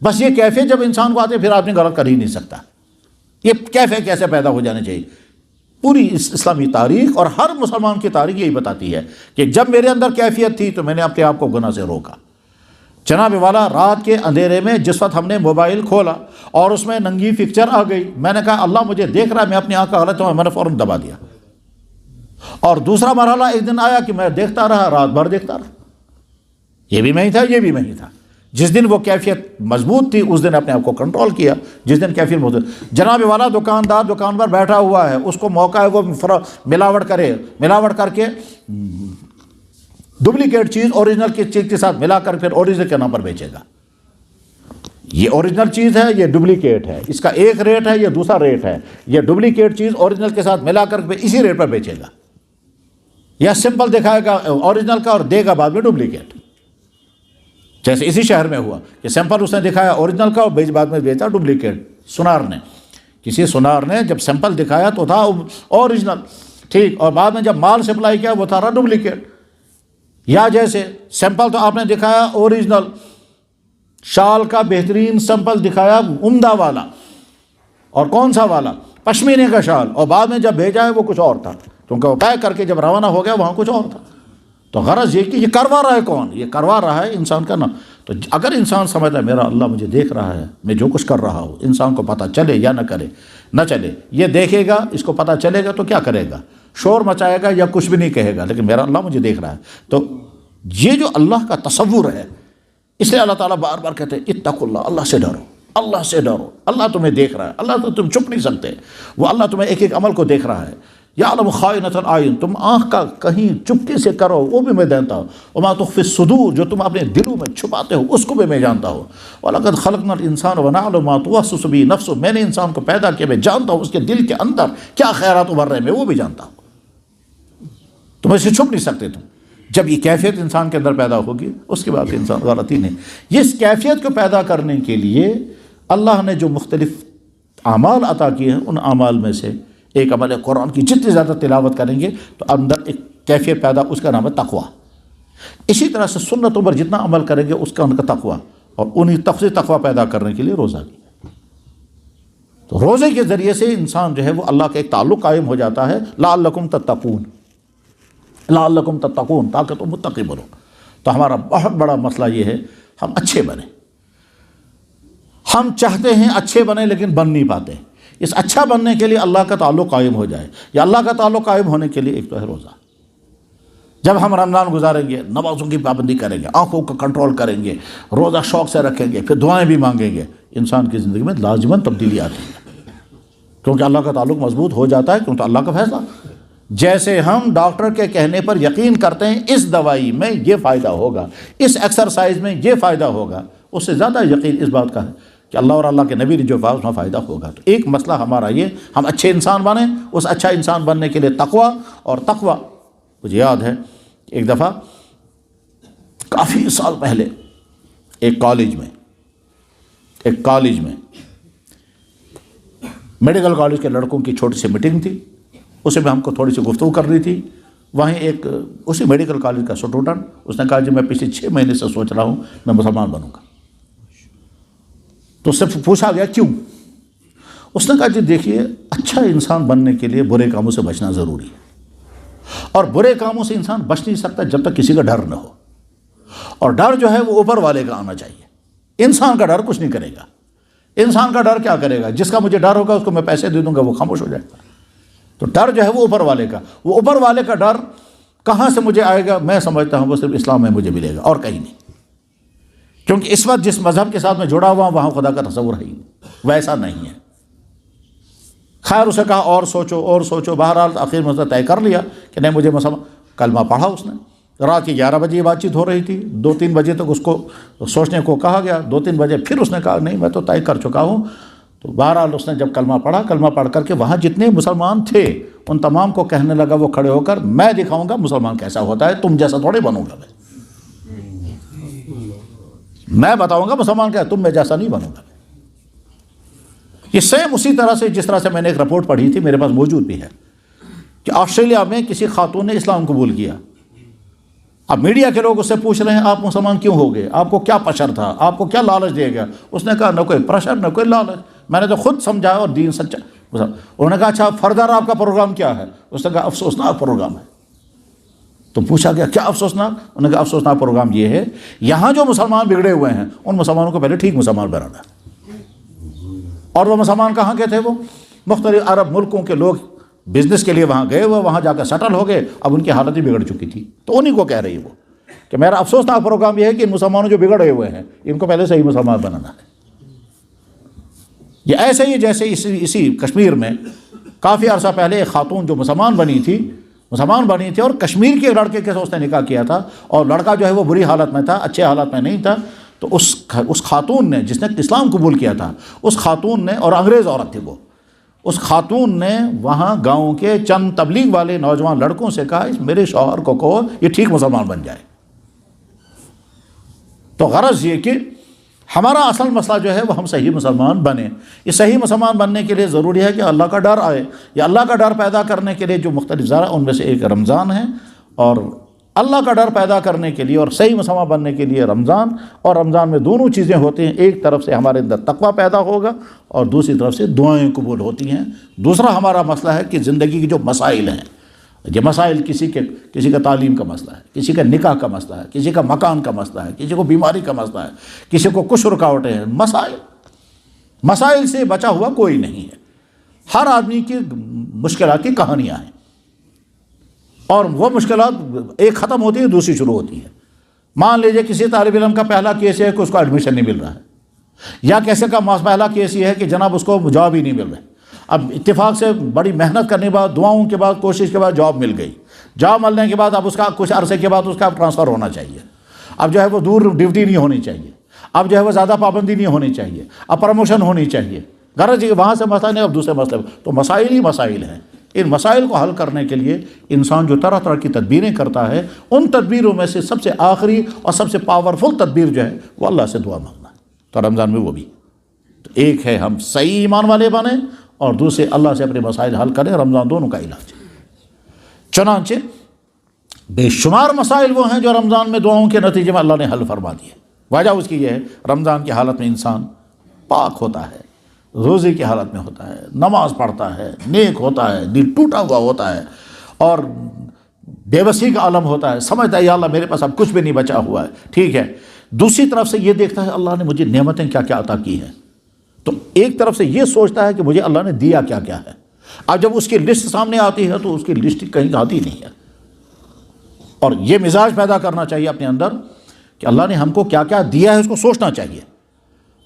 بس یہ کیفیت جب انسان کو آتے پھر آدمی غلط کر ہی نہیں سکتا۔ یہ کیفیت کیسے پیدا ہو جانے چاہیے؟ پوری اسلامی تاریخ اور ہر مسلمان کی تاریخ یہی بتاتی ہے کہ جب میرے اندر کیفیت تھی تو میں نے اپنے آپ کو گناہ سے روکا۔ جناب والا رات کے اندھیرے میں جس وقت ہم نے موبائل کھولا اور اس میں ننگی پکچر آ گئی، میں نے کہا اللہ مجھے دیکھ رہا ہے، میں اپنی آنکھ کا غلط ہوں، میں نے فوراً دبا دیا۔ اور دوسرا مرحلہ ایک دن آیا کہ میں دیکھتا رہا، رات بھر دیکھتا رہا، یہ بھی میں ہی تھا، یہ بھی میں ہی تھا۔ جس دن وہ کیفیت مضبوط تھی اس دن اپنے آپ کو کنٹرول کیا، جس دن کیفیت مضبوط۔ جناب والا دکاندار دکان پر بیٹھا ہوا ہے، اس کو موقع ہے وہ ملاوٹ کرے، ملاوٹ کر کے ڈپلیکیٹ چیز اوریجنل کی چیز کے ساتھ ملا کر پھر اوریجنل کے نام پر بیچے گا۔ یہ اوریجنل چیز ہے، یہ ڈپلیکیٹ ہے، اس کا ایک ریٹ ہے، یہ دوسرا ریٹ ہے۔ یہ ڈپلیکیٹ چیز اوریجنل کے ساتھ ملا کر اسی ریٹ پر بیچے گا، یا سمپل دکھائے گا اوریجنل کا اور دے گا بعد میں ڈپلیکیٹ۔ جیسے اسی شہر میں ہوا کہ سیمپل اس نے دکھایا اوریجنل کا اور بعد میں بیچا ڈپلیکیٹ۔ سونار نے، کسی سونار نے جب سیمپل دکھایا تو تھا اوریجنل، ٹھیک، اور بعد میں جب مال سپلائی کیا وہ تھا رہا ڈپلیکیٹ۔ یا جیسے سیمپل تو آپ نے دکھایا اوریجنل، شال کا بہترین سیمپل دکھایا عمدہ والا، اور کون سا والا؟ پشمینے کا شال، اور بعد میں جب بھیجا ہے وہ کچھ اور تھا، کیونکہ وہ پیک کر کے جب روانہ ہو گیا وہاں کچھ اور تھا۔ تو غرض یہ کہ یہ کروا رہا ہے کون؟ یہ کروا رہا ہے انسان کا نام۔ تو اگر انسان سمجھتا ہے میرا اللہ مجھے دیکھ رہا ہے، میں جو کچھ کر رہا ہوں، انسان کو پتہ چلے یا نہ کرے نہ چلے، یہ دیکھے گا، اس کو پتہ چلے گا تو کیا کرے گا؟ شور مچائے گا یا کچھ بھی نہیں کہے گا، لیکن میرا اللہ مجھے دیکھ رہا ہے۔ تو یہ جو اللہ کا تصور ہے، اس لیے اللہ تعالیٰ بار بار کہتے ہیں اتقوا اللہ، اللہ سے ڈرو، اللہ سے ڈرو، اللہ تمہیں دیکھ رہا ہے، اللہ تو تم چھپ نہیں سکتے، وہ اللہ تمہیں ایک ایک عمل کو دیکھ رہا ہے۔ یعلم خائنۃ الاعین، تم آنکھ کا کہیں چپکے سے کرو وہ بھی میں جانتا ہوں، وما تخفی الصدور، جو تم اپنے دلوں میں چھپاتے ہو اس کو بھی میں جانتا ہوں، وَلَقَدْ خَلَقْنَا الْإِنسَانَ وَنَعْلَمُ مَا تُوَسْوِسُ بِهِ نَفْسُهُ، میں نے انسان کو پیدا کیا، میں جانتا ہوں اس کے دل کے اندر کیا خیرات ابھر رہے ہیں، میں وہ بھی جانتا ہوں، تم اسے چھپ نہیں سکتے تم۔ جب یہ کیفیت انسان کے اندر پیدا ہوگی اس کے بعد انسان غلطی نہیں۔ اس کیفیت کو پیدا کرنے کے لیے اللہ نے جو مختلف اعمال عطا کیے ہیں، ان اعمال میں سے ایک عمل ہے قرآن کی جتنی زیادہ تلاوت کریں گے تو اندر ایک کیفیت پیدا، اس کا نام ہے تقویٰ۔ اسی طرح سے سنتوں پر جتنا عمل کریں گے اس کا ان کا تقویٰ، اور انہی تقویٰ پیدا کرنے کے لیے روزہ بھی۔ تو روزے کے ذریعے سے انسان جو ہے وہ اللہ کا ایک تعلق قائم ہو جاتا ہے، لعلکم تتقون، لعلکم تتقون، تاکہ تم متقی بنو۔ تو ہمارا بہت بڑا مسئلہ یہ ہے ہم اچھے بنیں، ہم چاہتے ہیں اچھے بنیں لیکن بن نہیں پاتے۔ اس اچھا بننے کے لیے اللہ کا تعلق قائم ہو جائے، یا اللہ کا تعلق قائم ہونے کے لیے ایک تو ہے روزہ۔ جب ہم رمضان گزاریں گے، نمازوں کی پابندی کریں گے، آنکھوں کا کنٹرول کریں گے، روزہ شوق سے رکھیں گے، پھر دعائیں بھی مانگیں گے، انسان کی زندگی میں لازماً تبدیلی آتی ہے، کیونکہ اللہ کا تعلق مضبوط ہو جاتا ہے، کیونکہ اللہ کا فیصلہ۔ جیسے ہم ڈاکٹر کے کہنے پر یقین کرتے ہیں اس دوائی میں یہ فائدہ ہوگا، اس ایکسرسائز میں یہ فائدہ ہوگا، اس سے زیادہ یقین اس بات کا ہے کہ اللہ اور اللہ کے نبی نے جو کہا اس میں فائدہ ہوگا۔ تو ایک مسئلہ ہمارا یہ، ہم اچھے انسان بنیں، اس اچھا انسان بننے کے لیے تقویٰ، اور تقویٰ مجھے یاد ہے ایک دفعہ کافی سال پہلے ایک کالج میں میڈیکل کالج کے لڑکوں کی چھوٹی سی میٹنگ تھی، اسے میں ہم کو تھوڑی سی گفتگو کرنی تھی۔ وہیں ایک اسی میڈیکل کالج کا اسٹوڈنٹ، اس نے کہا جی میں پچھلے 6 مہینے سے سوچ رہا ہوں میں مسلمان بنوں گا۔ تو اس سے پوچھا گیا کیوں؟ اس نے کہا جی دیکھیے، اچھا انسان بننے کے لیے برے کاموں سے بچنا ضروری ہے، اور برے کاموں سے انسان بچ نہیں سکتا جب تک کسی کا ڈر نہ ہو، اور ڈر جو ہے وہ اوپر والے کا آنا چاہیے۔ انسان کا ڈر کچھ نہیں کرے گا، انسان کا ڈر کیا کرے گا؟ جس کا مجھے ڈر ہوگا اس کو میں پیسے دے دوں گا، وہ خاموش ہو جائے گا۔ تو ڈر جو ہے وہ اوپر والے کا، وہ اوپر والے کا ڈر کہاں سے مجھے آئے گا؟ میں سمجھتا ہوں وہ صرف اسلام میں مجھے ملے گا اور کہیں نہیں، کیونکہ اس وقت جس مذہب کے ساتھ میں جڑا ہوا ہوں وہاں خدا کا تصور ہے ہی نہیں، ویسا نہیں ہے۔ خیر اسے کہا اور سوچو، بہرحال آخر میں اس نے طے کر لیا کہ نہیں مجھے مسلمان، کلمہ پڑھا اس نے۔ رات کے 11 بجے یہ بات چیت ہو رہی تھی، 2-3 بجے تک اس کو سوچنے کو کہا گیا، 2-3 بجے پھر اس نے کہا نہیں میں تو طے کر چکا ہوں۔ تو بہرحال اس نے جب کلمہ پڑھ کر کے وہاں جتنے مسلمان تھے ان تمام کو کہنے لگا وہ کھڑے ہو کر، میں دکھاؤں گا مسلمان کیسا ہوتا ہے، تم جیسا تھوڑے بنوں گا، میں بتاؤں گا مسلمان کیا ہے، تم میں جیسا نہیں بنوں گا۔ یہ سیم اسی طرح سے جس طرح سے میں نے ایک رپورٹ پڑھی تھی، میرے پاس موجود بھی ہے، کہ آسٹریلیا میں کسی خاتون نے اسلام قبول کیا۔ اب میڈیا کے لوگ اس سے پوچھ رہے ہیں آپ مسلمان کیوں ہو گئے، آپ کو کیا پریشر تھا، آپ کو کیا لالچ دیا گیا؟ اس نے کہا نہ کوئی پریشر نہ کوئی لالچ، میں نے تو خود سمجھایا اور دین سچا۔ انہوں نے کہا اچھا فردر آپ کا پروگرام کیا ہے؟ اس نے کہا افسوسناک پروگرام ہے۔ تو پوچھا گیا کیا افسوسناک؟ انہوں نے کہا افسوسناک پروگرام یہ ہے یہاں جو مسلمان بگڑے ہوئے ہیں ان مسلمانوں کو پہلے ٹھیک مسلمان بنانا ہے۔ اور وہ مسلمان کہاں کے تھے؟ وہ مختلف عرب ملکوں کے لوگ بزنس کے لیے وہاں گئے ہوئے، وہاں جا کر سیٹل ہو گئے، اب ان کی حالت ہی بگڑ چکی تھی۔ تو انہیں کو کہہ رہی ہے وہ کہ میرا افسوسناک پروگرام یہ ہے کہ ان مسلمانوں جو بگڑے ہوئے ہیں ان کو پہلے صحیح مسلمان بنانا ہے۔ یہ ایسے ہی جیسے اسی کشمیر میں کافی عرصہ پہلے ایک خاتون جو مسلمان بنی تھی اور کشمیر کے لڑکے کے ساتھ اس نے نکاح کیا تھا، اور لڑکا جو ہے وہ بری حالت میں تھا، اچھے حالت میں نہیں تھا۔ تو اس خاتون نے جس نے اسلام قبول کیا تھا، اس خاتون نے، اور انگریز عورت تھی وہ، اس خاتون نے وہاں گاؤں کے چند تبلیغ والے نوجوان لڑکوں سے کہا میرے شوہر کو کہو یہ ٹھیک مسلمان بن جائے۔ تو غرض یہ کہ ہمارا اصل مسئلہ جو ہے وہ ہم صحیح مسلمان بنیں۔ یہ صحیح مسلمان بننے کے لیے ضروری ہے کہ اللہ کا ڈر آئے، یا اللہ کا ڈر پیدا کرنے کے لیے جو مختلف ذرائع ان میں سے ایک رمضان ہے، اور اللہ کا ڈر پیدا کرنے کے لیے اور صحیح مسلمان بننے کے لیے رمضان، اور رمضان میں دونوں چیزیں ہوتی ہیں، ایک طرف سے ہمارے اندر تقویٰ پیدا ہوگا اور دوسری طرف سے دعائیں قبول ہوتی ہیں۔ دوسرا ہمارا مسئلہ ہے کہ زندگی کے جو مسائل ہیں، یہ مسائل کسی کا تعلیم کا مسئلہ ہے، کسی کا نکاح کا مسئلہ ہے، کسی کا مکان کا مسئلہ ہے، کسی کو بیماری کا مسئلہ ہے، کسی کو کچھ رکاوٹیں ہیں، مسائل سے بچا ہوا کوئی نہیں ہے۔ ہر آدمی کی مشکلات کی کہانیاں ہیں، اور وہ مشکلات ایک ختم ہوتی ہے دوسری شروع ہوتی ہے۔ مان لیجئے کسی طالب علم کا پہلا کیس یہ ہے کہ اس کو ایڈمیشن نہیں مل رہا ہے، یا کیسے کا پہلا کیس یہ ہے کہ جناب اس کو جاب ہی نہیں مل رہا ہے۔ اب اتفاق سے بڑی محنت کرنے کے بعد، دعاؤں کے بعد، کوشش کے بعد جاب مل گئی. جاب ملنے کے بعد اب اس کا کچھ عرصے کے بعد اس کا ٹرانسفر ہونا چاہیے. اب جو ہے وہ دور ڈیوٹی نہیں ہونی چاہیے، اب جو ہے وہ زیادہ پابندی نہیں ہونی چاہیے، اب پروموشن ہونی چاہیے. غرض یہ وہاں سے مسئلہ نہیں، اب دوسرے مسئلے. تو مسائل ہی مسائل ہیں. ان مسائل کو حل کرنے کے لیے انسان جو طرح طرح کی تدبیریں کرتا ہے، ان تدبیروں میں سے سب سے آخری اور سب سے پاورفل تدبیر جو ہے وہ اللہ سے دعا مانگنا ہے. تو رمضان میں وہ بھی تو ایک ہے ہم صحیح ایمان والے بنیں، اور دوسرے اللہ سے اپنے مسائل حل کریں. رمضان دونوں کا علاج ہے. چنانچہ بے شمار مسائل وہ ہیں جو رمضان میں دعاؤں کے نتیجے میں اللہ نے حل فرما دیے. وجہ اس کی یہ ہے، رمضان کی حالت میں انسان پاک ہوتا ہے، روزے کی حالت میں ہوتا ہے، نماز پڑھتا ہے، نیک ہوتا ہے، دل ٹوٹا ہوا ہوتا ہے، اور بے بسی کا عالم ہوتا ہے. سمجھتا ہے یا اللہ میرے پاس اب کچھ بھی نہیں بچا ہوا ہے. ٹھیک ہے. دوسری طرف سے یہ دیکھتا ہے اللہ نے مجھے نعمتیں کیا کیا عطا کی ہیں. تو ایک طرف سے یہ سوچتا ہے کہ مجھے اللہ نے دیا کیا کیا ہے. اب جب اس کی لسٹ سامنے آتی ہے تو اس کی لسٹ کہیں آتی نہیں ہے. اور یہ مزاج پیدا کرنا چاہیے اپنے اندر کہ اللہ نے ہم کو کیا کیا دیا ہے، اس کو سوچنا چاہیے.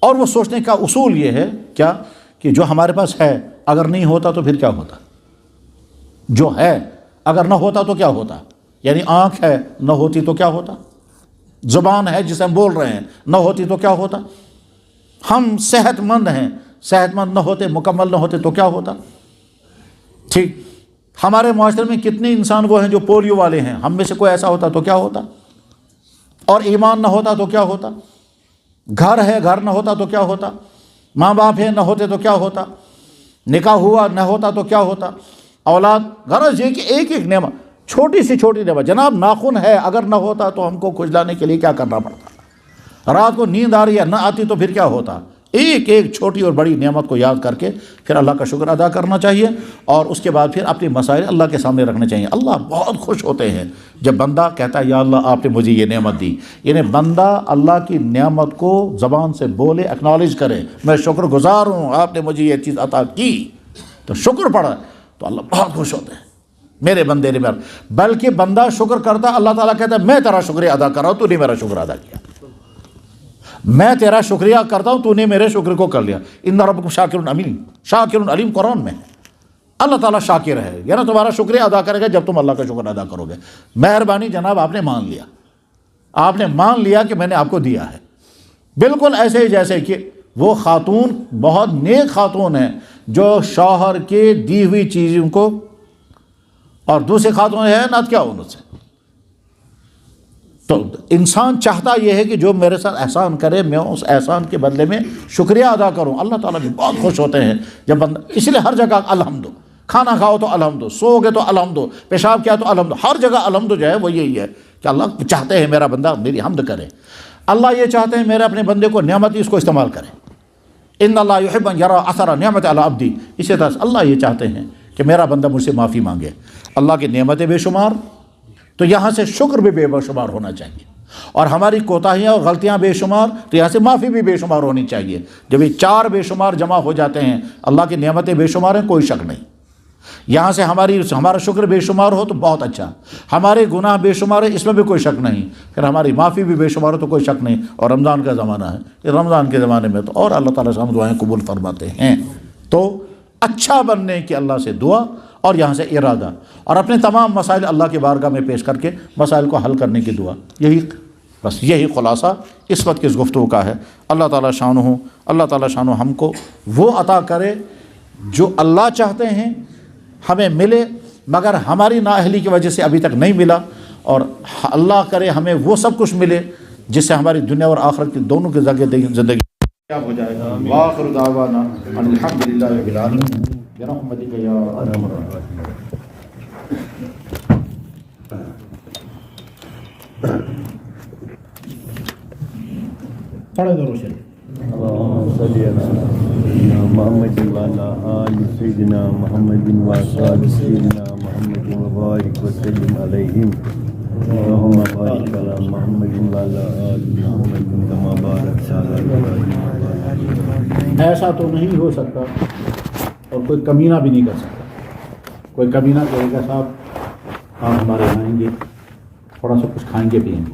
اور وہ سوچنے کا اصول یہ ہے کیا کہ جو ہمارے پاس ہے اگر نہیں ہوتا تو پھر کیا ہوتا، جو ہے اگر نہ ہوتا تو کیا ہوتا. یعنی آنکھ ہے نہ ہوتی تو کیا ہوتا، زبان ہے جسے ہم بول رہے ہیں نہ ہوتی تو کیا ہوتا، ہم صحت مند ہیں، صحت مند نہ ہوتے، مکمل نہ ہوتے تو کیا ہوتا. ٹھیک. ہمارے معاشرے میں کتنے انسان وہ ہیں جو پولیو والے ہیں، ہم میں سے کوئی ایسا ہوتا تو کیا ہوتا. اور ایمان نہ ہوتا تو کیا ہوتا. گھر ہے، گھر نہ ہوتا تو کیا ہوتا. ماں باپ ہے، نہ ہوتے تو کیا ہوتا. نکاح ہوا نہ ہوتا تو کیا ہوتا. اولاد. غرض یہ کہ ایک ایک نعمت، چھوٹی سی چھوٹی نعمت. جناب ناخن ہے، اگر نہ ہوتا تو ہم کو کھجلانے کے لیے کیا کرنا پڑتا. رات کو نیند آ رہی ہے، نہ آتی تو پھر کیا ہوتا. ایک ایک چھوٹی اور بڑی نعمت کو یاد کر کے پھر اللہ کا شکر ادا کرنا چاہیے، اور اس کے بعد پھر اپنے مسائل اللہ کے سامنے رکھنے چاہیے. اللہ بہت خوش ہوتے ہیں جب بندہ کہتا ہے یا اللہ آپ نے مجھے یہ نعمت دی. یعنی بندہ اللہ کی نعمت کو زبان سے بولے، اکنالج کرے، میں شکر گزار ہوں آپ نے مجھے یہ چیز عطا کی، تو شکر پڑا تو اللہ بہت خوش ہوتے ہیں میرے بندے نے. بلکہ بندہ شکر کرتا، اللہ تعالیٰ کہتا ہے میں تیرا شکریہ ادا کر رہا ہوں، تو نے میرا شکر ادا کیا. میں تیرا شکریہ کرتا ہوں، تو نے میرے شکر کو کر لیا. ان ربکم شاکر علیم، شاکر علیم قرآن میں ہے. اللہ تعالیٰ شاکر ہے، یعنی تمہارا شکریہ ادا کرے گا جب تم اللہ کا شکر ادا کرو گے. مہربانی جناب آپ نے مان لیا، آپ نے مان لیا کہ میں نے آپ کو دیا ہے. بالکل ایسے ہی جیسے کہ وہ خاتون بہت نیک خاتون ہیں جو شوہر کے دی ہوئی چیزوں کو، اور دوسری خاتون ہے نہ کیا ان سے. تو انسان چاہتا یہ ہے کہ جو میرے ساتھ احسان کرے میں اس احسان کے بدلے میں شکریہ ادا کروں. اللہ تعالیٰ بھی بہت خوش ہوتے ہیں جب بندہ، اس لیے ہر جگہ الحمد. کھانا کھاؤ تو الحمد، سو گے تو الحمد، پیشاب کیا تو الحمد. ہر جگہ الحمد جو ہے وہ یہی ہے کہ اللہ چاہتے ہیں میرا بندہ میری حمد کرے. اللہ یہ چاہتے ہیں میرے اپنے بندے کو نعمت اس کو استعمال کرے. ان اللہ یحب ان یرى اثر نعمت علی عبدی. اسی طرح سے اللہ یہ چاہتے ہیں کہ میرا بندہ مجھ سے معافی مانگے. اللہ کی نعمتیں بے شمار، تو یہاں سے شکر بھی بے شمار ہونا چاہیے، اور ہماری کوتاہیاں اور غلطیاں بے شمار، تو یہاں سے معافی بھی بے شمار ہونی چاہیے. جب یہ چار بے شمار جمع ہو جاتے ہیں، اللہ کی نعمتیں بے شمار ہیں کوئی شک نہیں. یہاں سے ہمارا شکر بے شمار ہو تو بہت اچھا، ہمارے گناہ بے شمار ہے اس میں بھی کوئی شک نہیں، پھر ہماری معافی بھی بے شمار ہو تو کوئی شک نہیں. اور رمضان کا زمانہ ہے، یہ رمضان کے زمانے میں تو اور اللہ تعالیٰ سے ہم دعائیں قبول فرماتے ہیں. تو اچھا بننے کی اللہ سے دعا، اور یہاں سے ارادہ، اور اپنے تمام مسائل اللہ کے بارگاہ میں پیش کر کے مسائل کو حل کرنے کی دعا. یہی خلاصہ اس وقت کی اس گفتگو کا ہے. اللہ تعالیٰ شانہ ہم کو وہ عطا کرے جو اللہ چاہتے ہیں ہمیں ملے، مگر ہماری نااہلی کی وجہ سے ابھی تک نہیں ملا، اور اللہ کرے ہمیں وہ سب کچھ ملے جس سے ہماری دنیا اور آخرت کی دونوں کی زندگی ہو جائے. وآخر دعوانا ان الحمدللہ رب العالمین برحمتک یا ارحم الراحمین. پڑھے درود شریف. اللهم صل على سيدنا محمد وعلى آل سيدنا محمد وعلى سيدنا محمد وبارك وسلم عليهم. اللهم بارك على محمد وعلى آل محمد كما باركت على إبراهيم. ایسا تو نہیں ہو سکتا اور کوئی کمینہ بھی نہیں کر سکتا. کوئی کمینہ کہے گا صاحب آپ ہمارے یہاں آئیں گے، تھوڑا سا کچھ کھائیں گے پئیں گے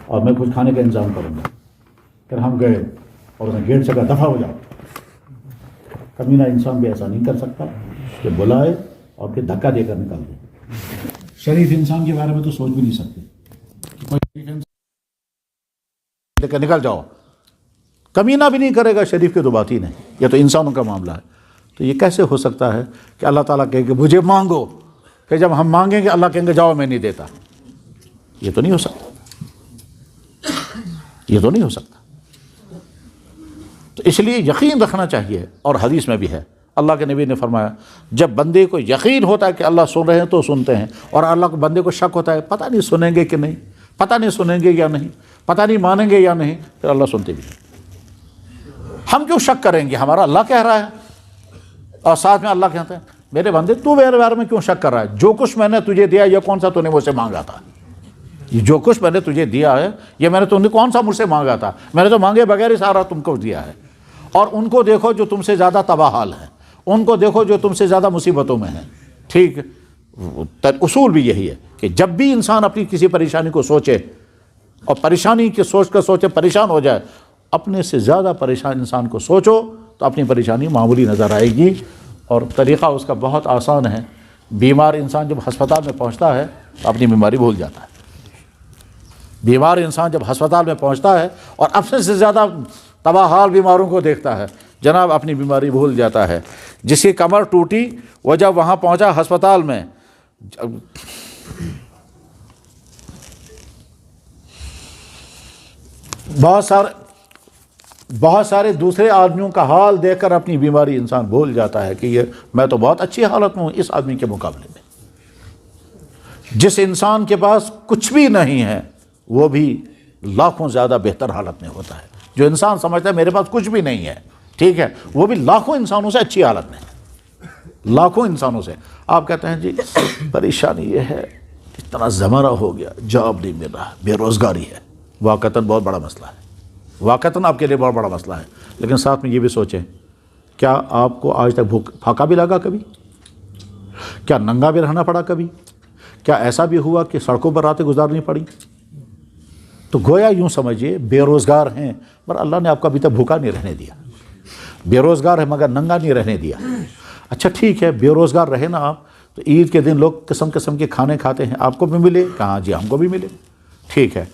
اور میں کچھ کھانے کا انتظام کروں گا. پھر ہم گئے اور اس نے گیٹ سے کہا دفع ہو جاؤ. کمینہ انسان بھی ایسا نہیں کر سکتا کہ بلائے اور پھر دھکا دے کر نکال دے. شریف انسان کے بارے میں تو سوچ بھی نہیں سکتے کہ کوئی شریف انسان لے کر نکل جاؤ. کمینہ بھی نہیں کرے گا شریف کی تو بات ہی نہیں. یہ تو انسانوں کا معاملہ ہے. تو یہ کیسے ہو سکتا ہے کہ اللہ تعالیٰ کہے کہ مجھے مانگو، کہ جب ہم مانگیں گے اللہ کہیں گے جاؤ میں نہیں دیتا؟ یہ تو نہیں ہو سکتا. یہ تو نہیں ہو سکتا. تو اس لیے یقین رکھنا چاہیے. اور حدیث میں بھی ہے، اللہ کے نبی نے فرمایا جب بندے کو یقین ہوتا ہے کہ اللہ سن رہے ہیں تو سنتے ہیں، اور اللہ کو بندے کو شک ہوتا ہے پتہ نہیں سنیں گے کہ نہیں، پتہ نہیں سنیں گے یا نہیں، پتہ نہیں مانیں گے یا نہیں، پھر اللہ سنتے بھی نہیں. ہم کیوں شک کریں گے؟ ہمارا اللہ کہہ رہا ہے اور ساتھ میں اللہ کہتا ہے میرے بندے تو میرے بارے میں کیوں شک کر رہا ہے؟ جو کچھ میں نے تجھے دیا یہ کون سا تو نے مجھ سے مانگا تھا؟ یہ جو کچھ میں نے تجھے دیا ہے یہ میں نے تم نے کون سا مجھ سے مانگا تھا؟ میں نے تو مانگے بغیر ہی سارا تم کو دیا ہے. اور ان کو دیکھو جو تم سے زیادہ تباہ حال ہیں، ان کو دیکھو جو تم سے زیادہ مصیبتوں میں ہیں. ٹھیک، اصول بھی یہی ہے کہ جب بھی انسان اپنی کسی پریشانی کو سوچے اور پریشانی کی سوچ کر سوچے پریشان ہو جائے، اپنے سے زیادہ پریشان انسان کو سوچو تو اپنی پریشانی معمولی نظر آئے گی. اور طریقہ اس کا بہت آسان ہے. بیمار انسان جب ہسپتال میں پہنچتا ہے تو اپنی بیماری بھول جاتا ہے. بیمار انسان جب ہسپتال میں پہنچتا ہے اور اپنے سے زیادہ تباہ حال بیماروں کو دیکھتا ہے، جناب اپنی بیماری بھول جاتا ہے. جس کی کمر ٹوٹی وہ جب وہاں پہنچا ہسپتال میں، بہت سارے دوسرے آدمیوں کا حال دیکھ کر اپنی بیماری انسان بھول جاتا ہے کہ یہ میں تو بہت اچھی حالت میں ہوں اس آدمی کے مقابلے میں. جس انسان کے پاس کچھ بھی نہیں ہے وہ بھی لاکھوں زیادہ بہتر حالت میں ہوتا ہے. جو انسان سمجھتا ہے میرے پاس کچھ بھی نہیں ہے، ٹھیک ہے، وہ بھی لاکھوں انسانوں سے اچھی حالت میں ہے. لاکھوں انسانوں سے. آپ کہتے ہیں جی پریشانی یہ ہے اتنا زمانہ ہو گیا، جاب نہیں مل رہا، بے روزگاری ہے. واقعتاً بہت بڑا مسئلہ ہے، واقعتاً آپ کے لیے بہت بڑا مسئلہ ہے. لیکن ساتھ میں یہ بھی سوچیں کیا آپ کو آج تک پھاقا بھی لگا کبھی؟ کیا ننگا بھی رہنا پڑا کبھی؟ کیا ایسا بھی ہوا کہ سڑکوں پر راتیں گزارنی پڑی؟ تو گویا یوں سمجھیے بے روزگار ہیں پر اللہ نے آپ کو ابھی تک بھوکا نہیں رہنے دیا. بے روزگار ہے مگر ننگا نہیں رہنے دیا. اچھا ٹھیک ہے، بے روزگار رہے نا آپ تو عید کے دن لوگ قسم قسم کے کھانے کھاتے ہیں، آپ کو بھی ملے؟ کہاں جی ہم کو بھی ملے. ٹھیک ہے،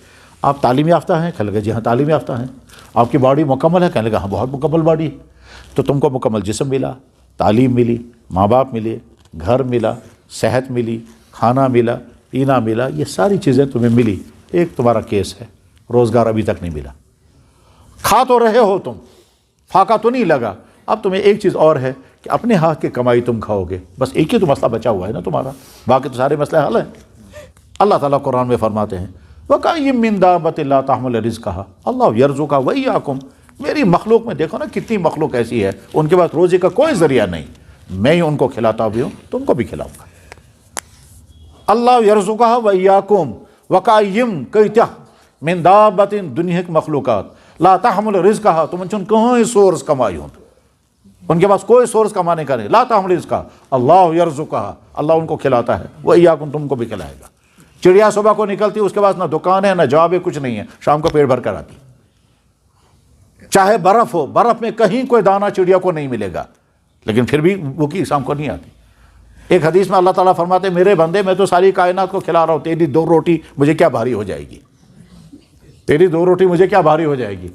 آپ تعلیم یافتہ ہیں؟ کہنے لگا جی ہاں تعلیم یافتہ ہیں. آپ کی باڈی مکمل ہے؟ کہنے لگا ہاں بہت مکمل باڈی ہے. تو تم کو مکمل جسم ملا، تعلیم ملی، ماں باپ ملے، گھر ملا، صحت ملی، کھانا ملا، پینا ملا، یہ ساری چیزیں تمہیں ملی. ایک تمہارا کیس ہے، روزگار ابھی تک نہیں ملا. کھا تو رہے ہو تم، پھاقا تو نہیں لگا. اب تمہیں ایک چیز اور ہے کہ اپنے ہاتھ کی کمائی تم کھاؤ گے. بس ایک ہی تو مسئلہ بچا ہوا ہے نا تمہارا، باقی تو سارے مسئلے حل ہیں. اللہ تعالیٰ قرآن میں فرماتے ہیں وَكَأَيِّن مِّن دَابَّةٍ لَا تَحْمِلُ رِزْقَهَا اللَّهُ يَرْزُقُهَا وَإِيَّاكُمْ. میری مخلوق میں دیکھو نا کتنی مخلوق ایسی ہے ان کے پاس روزی کا کوئی ذریعہ نہیں، میں ہی ان کو کھلاتا بھی ہوں، تم کو بھی کھلاؤں گا. اللہ يَرْزُقُهَا وَإِيَّاكُمْ وَكَأَيِّن کَيْتَهْ مِن دَابَّةٍ دنیا کی مخلوقات لا تحمل رزقها تم چون کوئی سورس کمائی ہوں، ان کے پاس کوئی سورس کمانے کا نہیں. لا تحمل رزقها اللہ يرزقها اللہ ان کو کھلاتا ہے، وَإِيَّاكُمْ تم کو بھی کھلائے گا. چڑیا صبح کو نکلتی اس کے پاس نہ دکان ہے نہ جاب ہے، کچھ نہیں ہے، شام کو پیٹ بھر کر آتی. چاہے برف ہو، برف میں کہیں کوئی دانہ چڑیا کو نہیں ملے گا لیکن پھر بھی وہ کی شام کو نہیں آتی. ایک حدیث میں اللہ تعالیٰ فرماتے ہیں میرے بندے میں تو ساری کائنات کو کھلا رہا ہوں، تیری 2 روٹی مجھے کیا بھاری ہو جائے گی، تیری 2 روٹی مجھے کیا بھاری ہو جائے گی.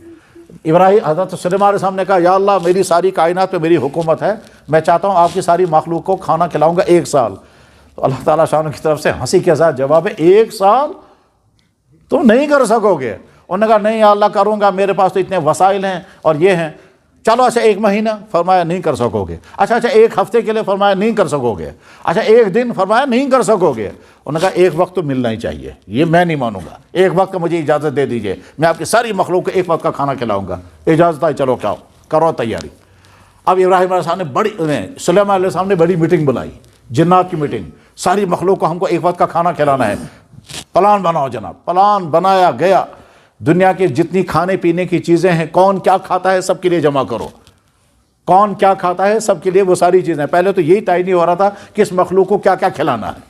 ابراہیم حضرت سلیمان علیہ السلام نے کہا یا اللہ میری ساری کائنات پہ میری حکومت ہے، میں چاہتا ہوں آپ کی ساری مخلوق کو کھانا کھلاؤں گا 1 سال. تو اللہ تعالیٰ شان کی طرف سے ہنسی کے ساتھ جواب ہے 1 سال تم نہیں کر سکو گے. انہوں نے کہا نہیں یا اللہ کروں گا، میرے پاس تو اتنے وسائل ہیں اور یہ ہیں. چلو اچھا 1 مہینہ، فرمایا نہیں کر سکو گے. اچھا 1 ہفتے کے لیے، فرمایا نہیں کر سکو گے. اچھا 1 دن، فرمایا نہیں کر سکو گے. انہوں نے کہا 1 وقت تو ملنا ہی چاہیے، یہ میں نہیں مانوں گا. 1 وقت کا مجھے اجازت دے دیجئے، میں آپ کی ساری مخلوق کو 1 وقت کا کھانا کھلاؤں گا. اجازت ہے، چلو کھاؤ، کرو تیاری. اب ابراہیم علیہ السلام نے سلیمان علیہ السلام نے بڑی میٹنگ بلائی، جنات کی میٹنگ. ساری مخلوق کو ہم کو 1 وقت کا کھانا کھلانا ہے، پلان بناؤ جناب. پلان بنایا گیا، دنیا کے جتنی کھانے پینے کی چیزیں ہیں، کون کیا کھاتا ہے سب کے لیے جمع کرو، کون کیا کھاتا ہے سب کے لیے وہ ساری چیزیں. پہلے تو یہی تعین نہیں ہو رہا تھا کہ اس مخلوق کو کیا کیا کھلانا ہے.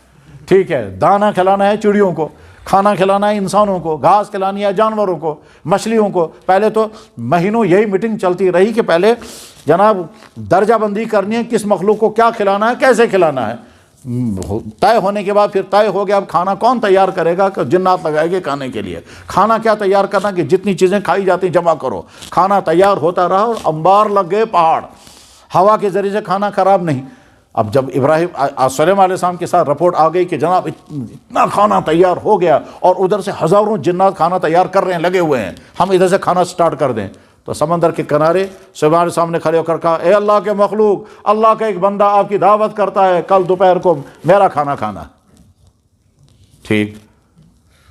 ٹھیک ہے، دانا کھلانا ہے چڑیوں کو، کھانا کھلانا ہے انسانوں کو، گھاس کھلانی ہے جانوروں کو، مچھلیوں کو. پہلے تو مہینوں یہی میٹنگ چلتی رہی کہ پہلے جناب درجہ بندی کرنی ہے کس مخلوق کو کیا کھلانا ہے کیسے کھلانا ہے، طے ہونے کے بعد پھر طے ہو گیا اب کھانا کون تیار کرے گا کہ جنات لگائے گے کھانے کے لیے، کھانا کیا تیار کرنا کہ جتنی چیزیں کھائی جاتی جمع کرو، کھانا تیار ہوتا رہا اور انبار لگ گئے پہاڑ، ہوا کے ذریعے سے کھانا خراب نہیں۔ اب جب سلیمان علیہ السلام کے ساتھ رپورٹ آ گئی کہ جناب اتنا کھانا تیار ہو گیا اور ادھر سے ہزاروں جنات کھانا تیار کر رہے ہیں لگے ہوئے ہیں، ہم ادھر سے کھانا سٹارٹ کر دیں، تو سمندر کے کنارے سلیمان علیہ السلام نے کھڑے ہو کر کہا اے اللہ کے مخلوق، اللہ کا ایک بندہ آپ کی دعوت کرتا ہے کل دوپہر کو میرا کھانا کھانا۔ ٹھیک،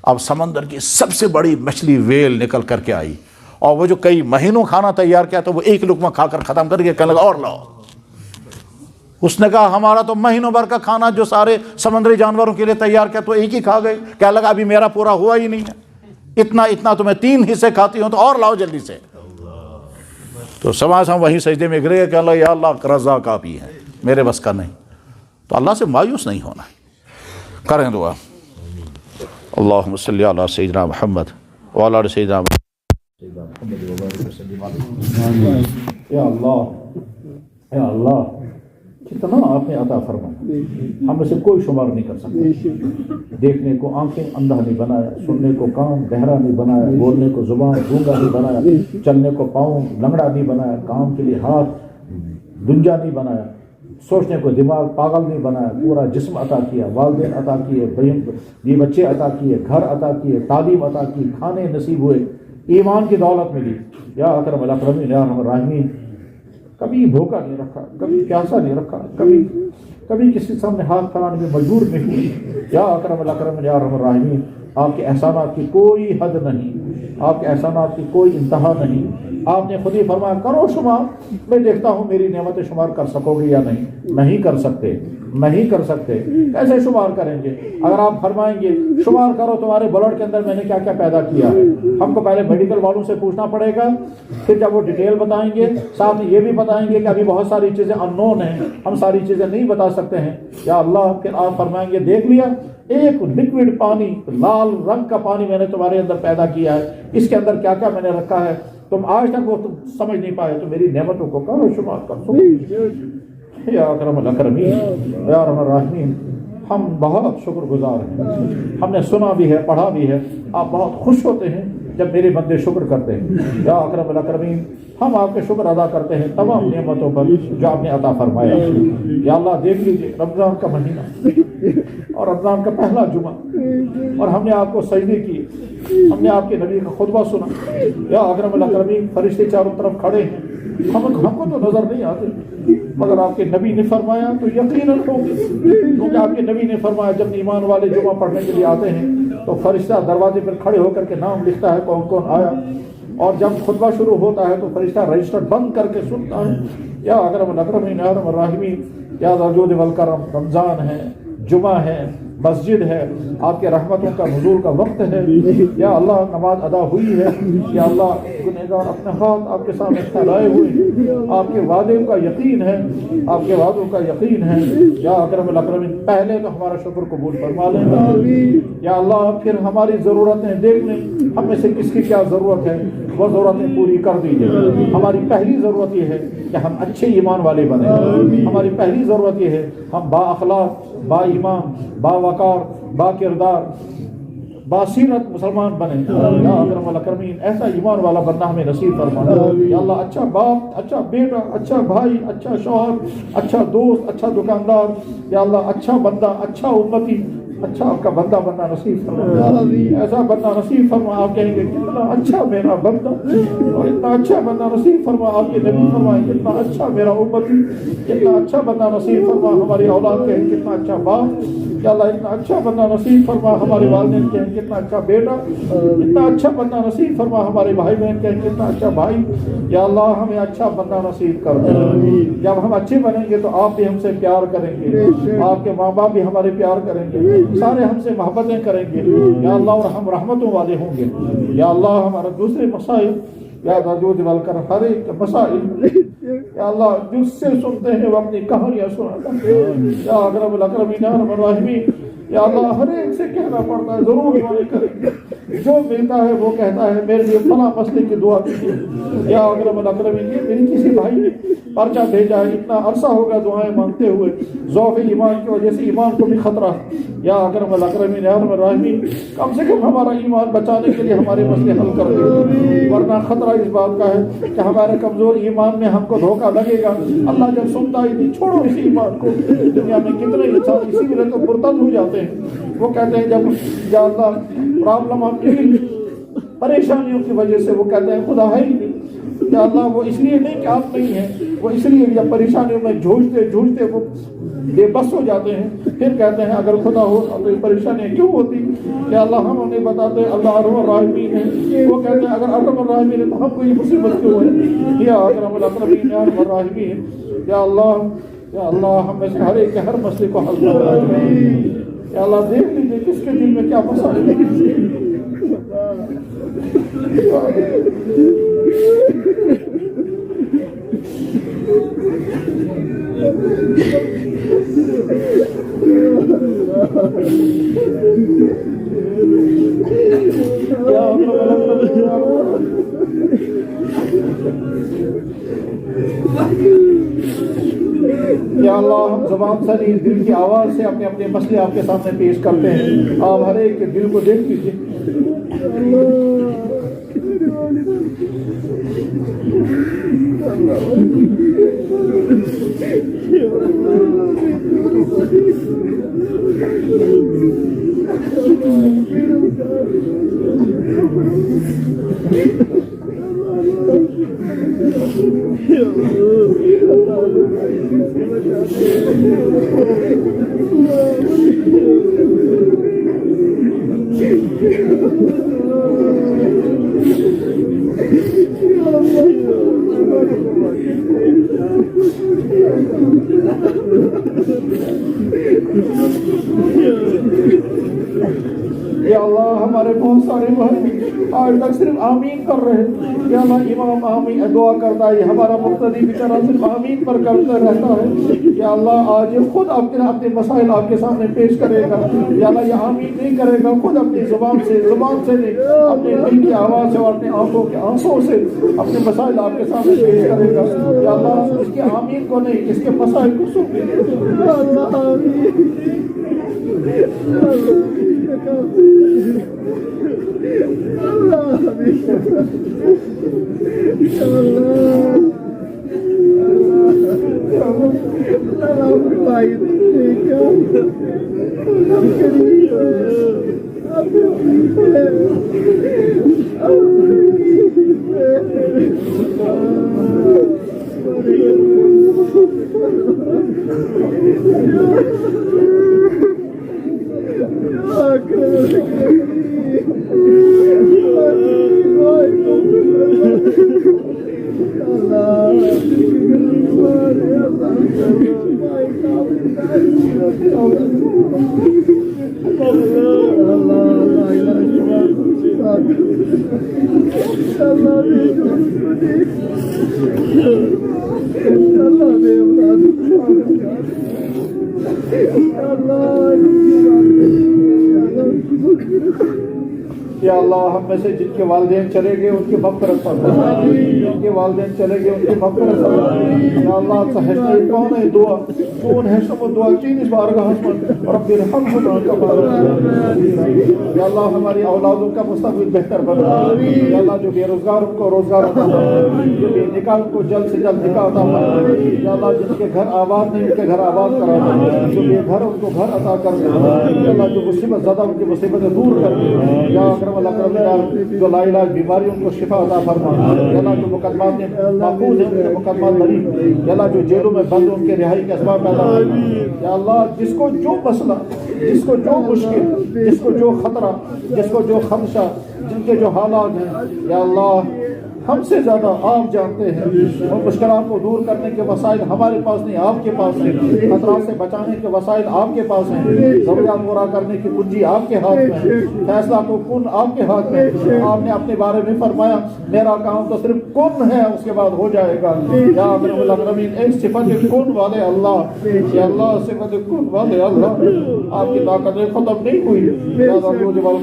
اب سمندر کی سب سے بڑی مچھلی ویل نکل کر کے آئی، اور وہ جو کئی مہینوں کھانا تیار کیا تو وہ ایک لقمہ کھا کر ختم کر کے کہنے لگا اور لاؤ۔ اس نے کہا ہمارا تو مہینوں بھر کا کھانا جو سارے سمندری جانوروں کے لیے تیار کیا تو ایک ہی کھا گئے، کہنے لگا ابھی میرا پورا ہوا ہی نہیں ہے، اتنا تو میں 3 حصے کھاتی ہوں تو اور لاؤ جلدی سے۔ تو سماج ہم وہیں سجدے میں گرے کہ اللہ یا اللہ رزاق آپ ہی ہے، میرے بس کا نہیں۔ تو اللہ سے مایوس نہیں ہونا، کریں دعا۔ اللہم صلی علی سیدنا محمد وعلی آل سیدنا محمد۔ یا اللہ کتنا آپ نے عطا فرمایا، ہم اسے کوئی شمار نہیں کر سکتے۔ دیکھنے کو آنکھیں اندھا نہیں بنایا، سننے کو کان بہرا نہیں بنایا، بولنے کو زبان گونگا نہیں بنایا، چلنے کو پاؤں لنگڑا نہیں بنایا، کام کے لیے ہاتھ دنجا نہیں بنایا، سوچنے کو دماغ پاگل نہیں بنایا، پورا جسم عطا کیا، والدین عطا کیے، بیوی بچے عطا کیے، گھر عطا کیے، تعلیم عطا کی، کھانے نصیب ہوئے، ایمان کی دولت ملی۔ یا اکرم الاکرمین یا ارحم الراحمین، کبھی بھوکا نہیں رکھا، کبھی پیاسا نہیں رکھا، کبھی کسی سامنے ہاتھ پھیلانے میں مجبور نہیں ہوئی۔ یا اکرم الاکرمین یا ارحم الراحمین، آپ کے احسانات کی کوئی حد نہیں، آپ کے احسانات کی کوئی انتہا نہیں۔ آپ نے خود ہی فرمایا کرو شمار، میں دیکھتا ہوں میری نعمتیں شمار کر سکو گے یا نہیں کر سکتے، کیسے شمار کریں گے؟ اگر آپ فرمائیں گے شمار کرو تمہارے بلڈ کے اندر میں نے کیا کیا پیدا کیا ہے، ہم کو پہلے میڈیکل والوں سے پوچھنا پڑے گا، پھر جب وہ ڈیٹیل بتائیں گے ساتھ میں یہ بھی بتائیں گے کہ ابھی بہت ساری چیزیں اننون ہیں، ہم ساری چیزیں نہیں بتا سکتے ہیں۔ یا اللہ پھر آپ فرمائیں گے دیکھ لیا ایک لکوڈ پانی، لال رنگ کا پانی میں نے تمہارے اندر پیدا کیا ہے، اس کے اندر کیا کیا میں نے رکھا ہے، تم آج تک وہ تم سمجھ نہیں پائے، تو میری نعمتوں کو کرو شمار کر سکو۔ یا اکرم الاکرمین یا ارحم الراحمین، ہم بہت شکر گزار ہیں، ہم نے سنا بھی ہے پڑھا بھی ہے، آپ بہت خوش ہوتے ہیں جب میرے بندے شکر کرتے ہیں۔ یا اکرم الاکرمین، ہم آپ کے شکر ادا کرتے ہیں تمام نعمتوں پر جو آپ نے عطا فرمایا۔ یا اللہ دیکھ لیجیے رمضان کا مہینہ اور رمضان کا پہلا جمعہ، اور ہم نے آپ کو سجدے کیے، ہم نے آپ کے نبی کا خطبہ سنا۔ یا اکرم الاکرمین، فرشتے چاروں طرف کھڑے ہیں، ہم کو تو نظر نہیں آتے، مگر آپ کے نبی نے فرمایا تو یقیناً ہوگی، کیونکہ آپ کے نبی نے فرمایا جب ایمان والے جمعہ پڑھنے کے لیے آتے ہیں تو فرشتہ دروازے پر کھڑے ہو کر کے نام لکھتا ہے کون کون آیا، اور جب خطبہ شروع ہوتا ہے تو فرشتہ رجسٹر بند کر کے سنتا ہے۔ یا اکرم الاکرمین یا ارحم الراحمین، یا ذا الجود والکرم، رمضان ہے، جمعہ ہے، مسجد ہے، آپ کے رحمتوں کا نزول کا وقت ہے۔ یا اللہ نماز ادا ہوئی ہے، یا اللہ گنہگار اپنے ہاتھ آپ کے سامنے پھیلائے ہوئے ہیں، آپ کے وعدے کا یقین ہے، آپ کے وعدوں کا یقین ہے۔ یا اکرم الاکرمین، پہلے تو ہمارا شکر قبول فرما لیں گے، یا اللہ پھر ہماری ضرورتیں دیکھ لیں، ہم میں سے کس کی کیا ضرورت ہے وہ ضرورتیں پوری کر دیجیے۔ ہماری پہلی ضرورت یہ ہے کہ ہم اچھے ایمان والے بنیں، ہماری پہلی ضرورت یہ ہے ہم با اخلاق، با ایمان، با وقار، با کردار، باسیرت مسلمان بنے۔ یا اکرم الاکرمین، ایسا ایمان والا بننا ہمیں نصیب فرما۔ یا اللہ اچھا باپ، اچھا بیٹا، اچھا بھائی، اچھا شوہر، اچھا دوست، اچھا دکاندار، یا اللہ اچھا بندہ، اچھا امتی، اچھا آپ کا بندہ بننا نصیب فرما، ایسا بندہ نصیب فرما آپ کہیں گے کتنا اچھا میرا بندہ، اور اتنا اچھا بندہ نصیب فرما آپ کے نبی فرمائے کتنا اچھا میرا امتی، کتنا اچھا بندہ نصیب فرما ہماری اولاد کہیں کتنا اچھا باپ، یا اللہ اتنا اچھا بندہ نصیب فرما ہمارے والدین کہیں کتنا اچھا بیٹا، اتنا اچھا بندہ نصیب فرما ہمارے بھائی بہن کہیں کتنا اچھا بھائی۔ یا اللہ ہمیں اچھا بندہ نصیب کر دے، جب ہم اچھے بنیں گے تو آپ بھی ہم سے پیار کریں گے، آپ کے ماں باپ بھی ہمارے پیار کریں گے، سارے ہم سے محبتیں کریں گے، یا اللہ اور ہم رحمتوں والے ہوں گے۔ یا اللہ ہمارے دوسرے مسائل، یا وجود والکر، ہر ایک مسائل یا اللہ جس سے سنتے ہیں وہ اپنی کہانیاں سناتا ہے۔ یا اکرم الاکرمین یا ارحم الراحمین، یا اللہ ہر ایک سے کہنا پڑتا ہے ضرور دعائیں کریں گے، جو ملتا ہے وہ کہتا ہے میرے لیے فلاں مسئلے کی دعا کیجیے یا اکرم الاکرمین، یہ میری کسی بھائی نے پرچہ بھیجا ہے، اتنا عرصہ ہوگا دعائیں مانگتے ہوئے، ضعف ایمان کی وجہ سے ایمان کو بھی خطرہ ہے، یا اکرم الاکرمین یا ارحم الراحمین کم سے کم ہمارا ایمان بچانے کے لیے ہمارے مسئلے حل کر دے، ورنہ خطرہ اس بات کا ہے کہ ہمارے کمزور ایمان میں ہم کو دھوکہ لگے گا۔ اللہ جب سنتا ہی نہیں چھوڑو اس ایمان کو، دنیا میں کتنے انسان اسی وجہ تو مرتد ہو جاتے ہیں، وہ کہتے ہیں جب یا اللہ پرابلم ہم کی پریشانیوں کی وجہ سے وہ کہتے ہیں خدا ہے ہی نہیں، یا اللہ وہ اس لیے نہیں کہ آپ نہیں ہیں، وہ اس لیے یا پریشانیوں میں جھوجتے وہ بے بس ہو جاتے ہیں، پھر کہتے ہیں اگر خدا ہو تو یہ پریشانیاں کیوں ہوتی کہ اللہ ہم انہیں بتاتے ہیں اللہ ارحم الراحمین ہے، وہ کہتے ہیں اگر ارحم الراحمین ہے تو ہم کو یہ مصیبت کیوں ہے، یا اکرم الاکرمین یا ارحم الراحمین، یا اللہ ہم میں سے ہر ایک کے ہر مسئلے کو حل کر، یا اللہ دیکھ لیجیے کس کے دل میں کیا مسائل ہے۔ یا اللہ ہم زبان سے نہیں دل کی آواز سے اپنے اپنے مسئلے آپ کے سامنے پیش کرتے ہیں، آپ ہر ایک کے دل کو دیکھ لیجیے۔ یا اللہ ہمارے بہت سارے بھائی آج تک صرف آمین کر رہے ہیں، یا اللہ امام آمین دعا کرتا ہے، ہمارا مقتدی بیچارہ صرف آمین پر کرتا رہتا ہے، یا اللہ آج خود اپنے مسائل آپ کے سامنے پیش کرے گا، یا اللہ یہ آمین نہیں کرے گا، خود اپنی زبان سے نہیں اپنے دل کی آواز سے اور اپنے آنکھوں کے آنسوں سے اپنے مسائل آپ کے سامنے پیش کرے گا، یا اللہ اس کے آمین کو نہیں اس کے مسائل کو سن یا اللہ ہم میں سے جن کے والدین چلے گئے ان کی مغفرت فرما، جن کے والدین چلے گئے ان کی مغفرت فرما، یا اللہ سہجتے کون ہے دعا کون ہے سب دعا چین اس بارگاہ میں رب ارحمہما کما ربیانی، یا اللہ ہماری اولادوں کا مستقبل بہتر بنا، یا اللہ جو بے روزگار ان کو روزگار عطا فرما، جو بے نکاح ان کو جلد سے جلد نکاح عطا فرما، یا اللہ جن کے گھر آباد نہیں ان کے گھر آباد کرا دے، جو بے گھر ان کو گھر عطا کر دے، یا اللہ جو مصیبت زدہ ان کی مصیبتیں دور کر دے، یا اکرم جو لا علاج بیماریوں کو شفا عطا فرما، یا اللہ جو مقدمات میں محفوظ ہیں ان کے مقدمات بری، یا اللہ جو جیلوں میں بند ان کے رہائی کے اسباب پیدا فرما، یا اللہ جس کو جو مسئلہ جس کو جو مشکل جس کو جو خطرہ جس کو جو خدشہ جن کے جو حالات ہیں، یا اللہ ہم سے زیادہ آپ جانتے ہیں، اور مشکلات کو دور کرنے کے وسائل ہمارے پاس نہیں، آپ کے پاس ہیں، خطرات سے بچانے کے وسائل آپ کے پاس ہیں، ضروریات پورا کرنے کی کنجی آپ کے ہاتھ میں ہے، فیصلہ کو کن آپ کے ہاتھ میں ہے۔ آپ نے اپنے بارے میں فرمایا میرا کام تو صرف کن ہے، اس کے بعد ہو جائے گا۔ یا اکرم الاکرمین، ایک صفت کن والے اللہ، یا اللہ صفت کن والے اللہ، آپ کی طاقتیں ختم نہیں ہوئی۔ یا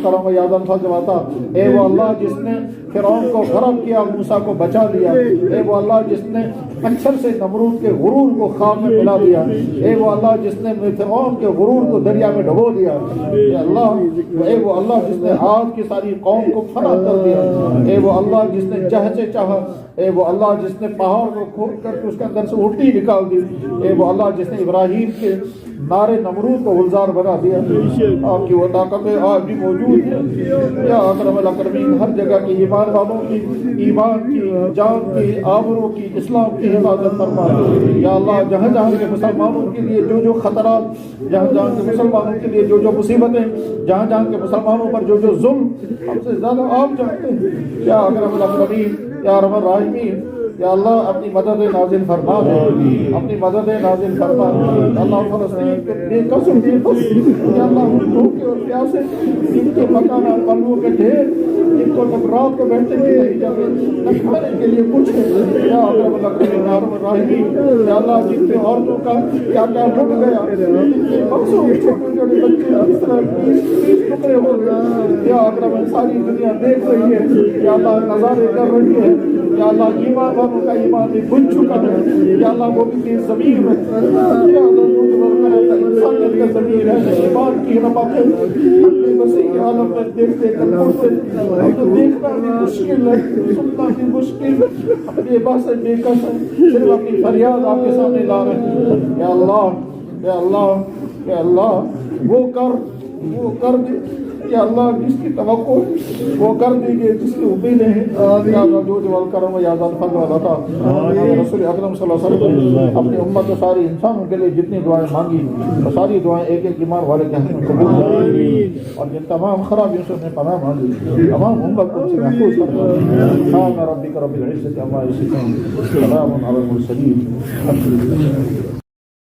کرم یادن فضواتا، اے وہ اللہ جس نے فرعون کو غرق کیا، موسیٰ کو بچا لیا، اے وہ اللہ جس نے مچھر سے نمرود کے غرور کو خاک میں ملا دیا، اے وہ اللہ جس نے فرعون کے غرور کو دریا میں ڈبو دیا، اے اللہ، اے وہ اللہ جس نے عاد کی ساری قوم کو فنا کر دیا، اے وہ اللہ جس نے چاہ سے چاہا، اے وہ اللہ جس نے پہاڑ کو کھود کر کے اس کے اندر سے الٹی نکال دی، اے وہ اللہ جس نے ابراہیم کے نارے نمرود کو گلزار بنا دیا۔ آپ کی وہ طاقتیں آج بھی موجود ہیں۔ یا اکرم الاکرمین، ہر جگہ کی ایمان والوں کی ایمان کی، جان کی، آبرو کی، اسلام کی حفاظت فرما۔ یا اللہ جہاں جہاں کے مسلمانوں کے لیے جو جو خطرات، جہاں جہاں کے مسلمانوں کے لیے جو جو مصیبتیں، جہاں جہاں کے مسلمانوں پر جو جو ظلم، ہم سے زیادہ آپ جانتے ہیں۔ یا اکرم الاکرمین، یا ارحم الراحمین، یا اللہ اپنی مدد نازل فرما دے، اپنی مدد نازل فرما دے۔ اللہ فلسطین کے بے قصر بے بس، یا اللہ ان بھوکے اور پیاسے، جن کے مکانات پلووں کے ڈھیر، جن کو تک رات کو بیٹھنے کی نہیں جگہ، نہ کھانے کے لیے کچھ ہے۔ یا اکرم الاکرمین، یا ارحم الراحمین، یا اللہ جن پہ عورتوں کا کیا کیا لٹ گیا، جن کے بچوں چھوٹے چھوٹے بچے اس طرح 20 ٹکڑے ہو گئے، یا اکرم ساری دنیا دیکھ رہی ہے، یا اللہ نظارے کر رہی ہے۔ یا اللہ ایمان والوں کا ایمان بھی بن چکا ہے، یا اللہ وہ بھی تیز ضمیر ہے، یا اللہ جو انسانیت کا ضمیر ہے، ایمان کی رمق ہے، اپنے وسیع عالم میں دیکھتے کر پڑھتے، اب تو دیکھنا بھی مشکل ہے، سننا بھی مشکل ہے، اپنے بس بے کس ہے، صرف اپنی فریاد آپ کے سامنے لا رہے ہیں۔ یا اللہ، یا اللہ، یا اللہ، وہ کر دے، یا اللہ جس کی توقع وہ کر دیجئے، جس کی امیدیں ہیں۔ یا اللہ جو جوال کرم یا ذات فضل و عطا، رسول اکرم صلی اللہ علیہ وسلم نے اپنی امت و ساری انسانوں کے لیے جتنی دعائیں مانگی، وہ ساری دعائیں ایک ایک ایمان والے کے حق میں قبول کریں، اور جن تمام خرابیوں سے انہیں پناہ مانگی، تمام امت کو سے محفوظ فرمائے۔ سبحان ربک رب العزۃ عما یصفون، سلام علی المرسلین، الحمد للہ۔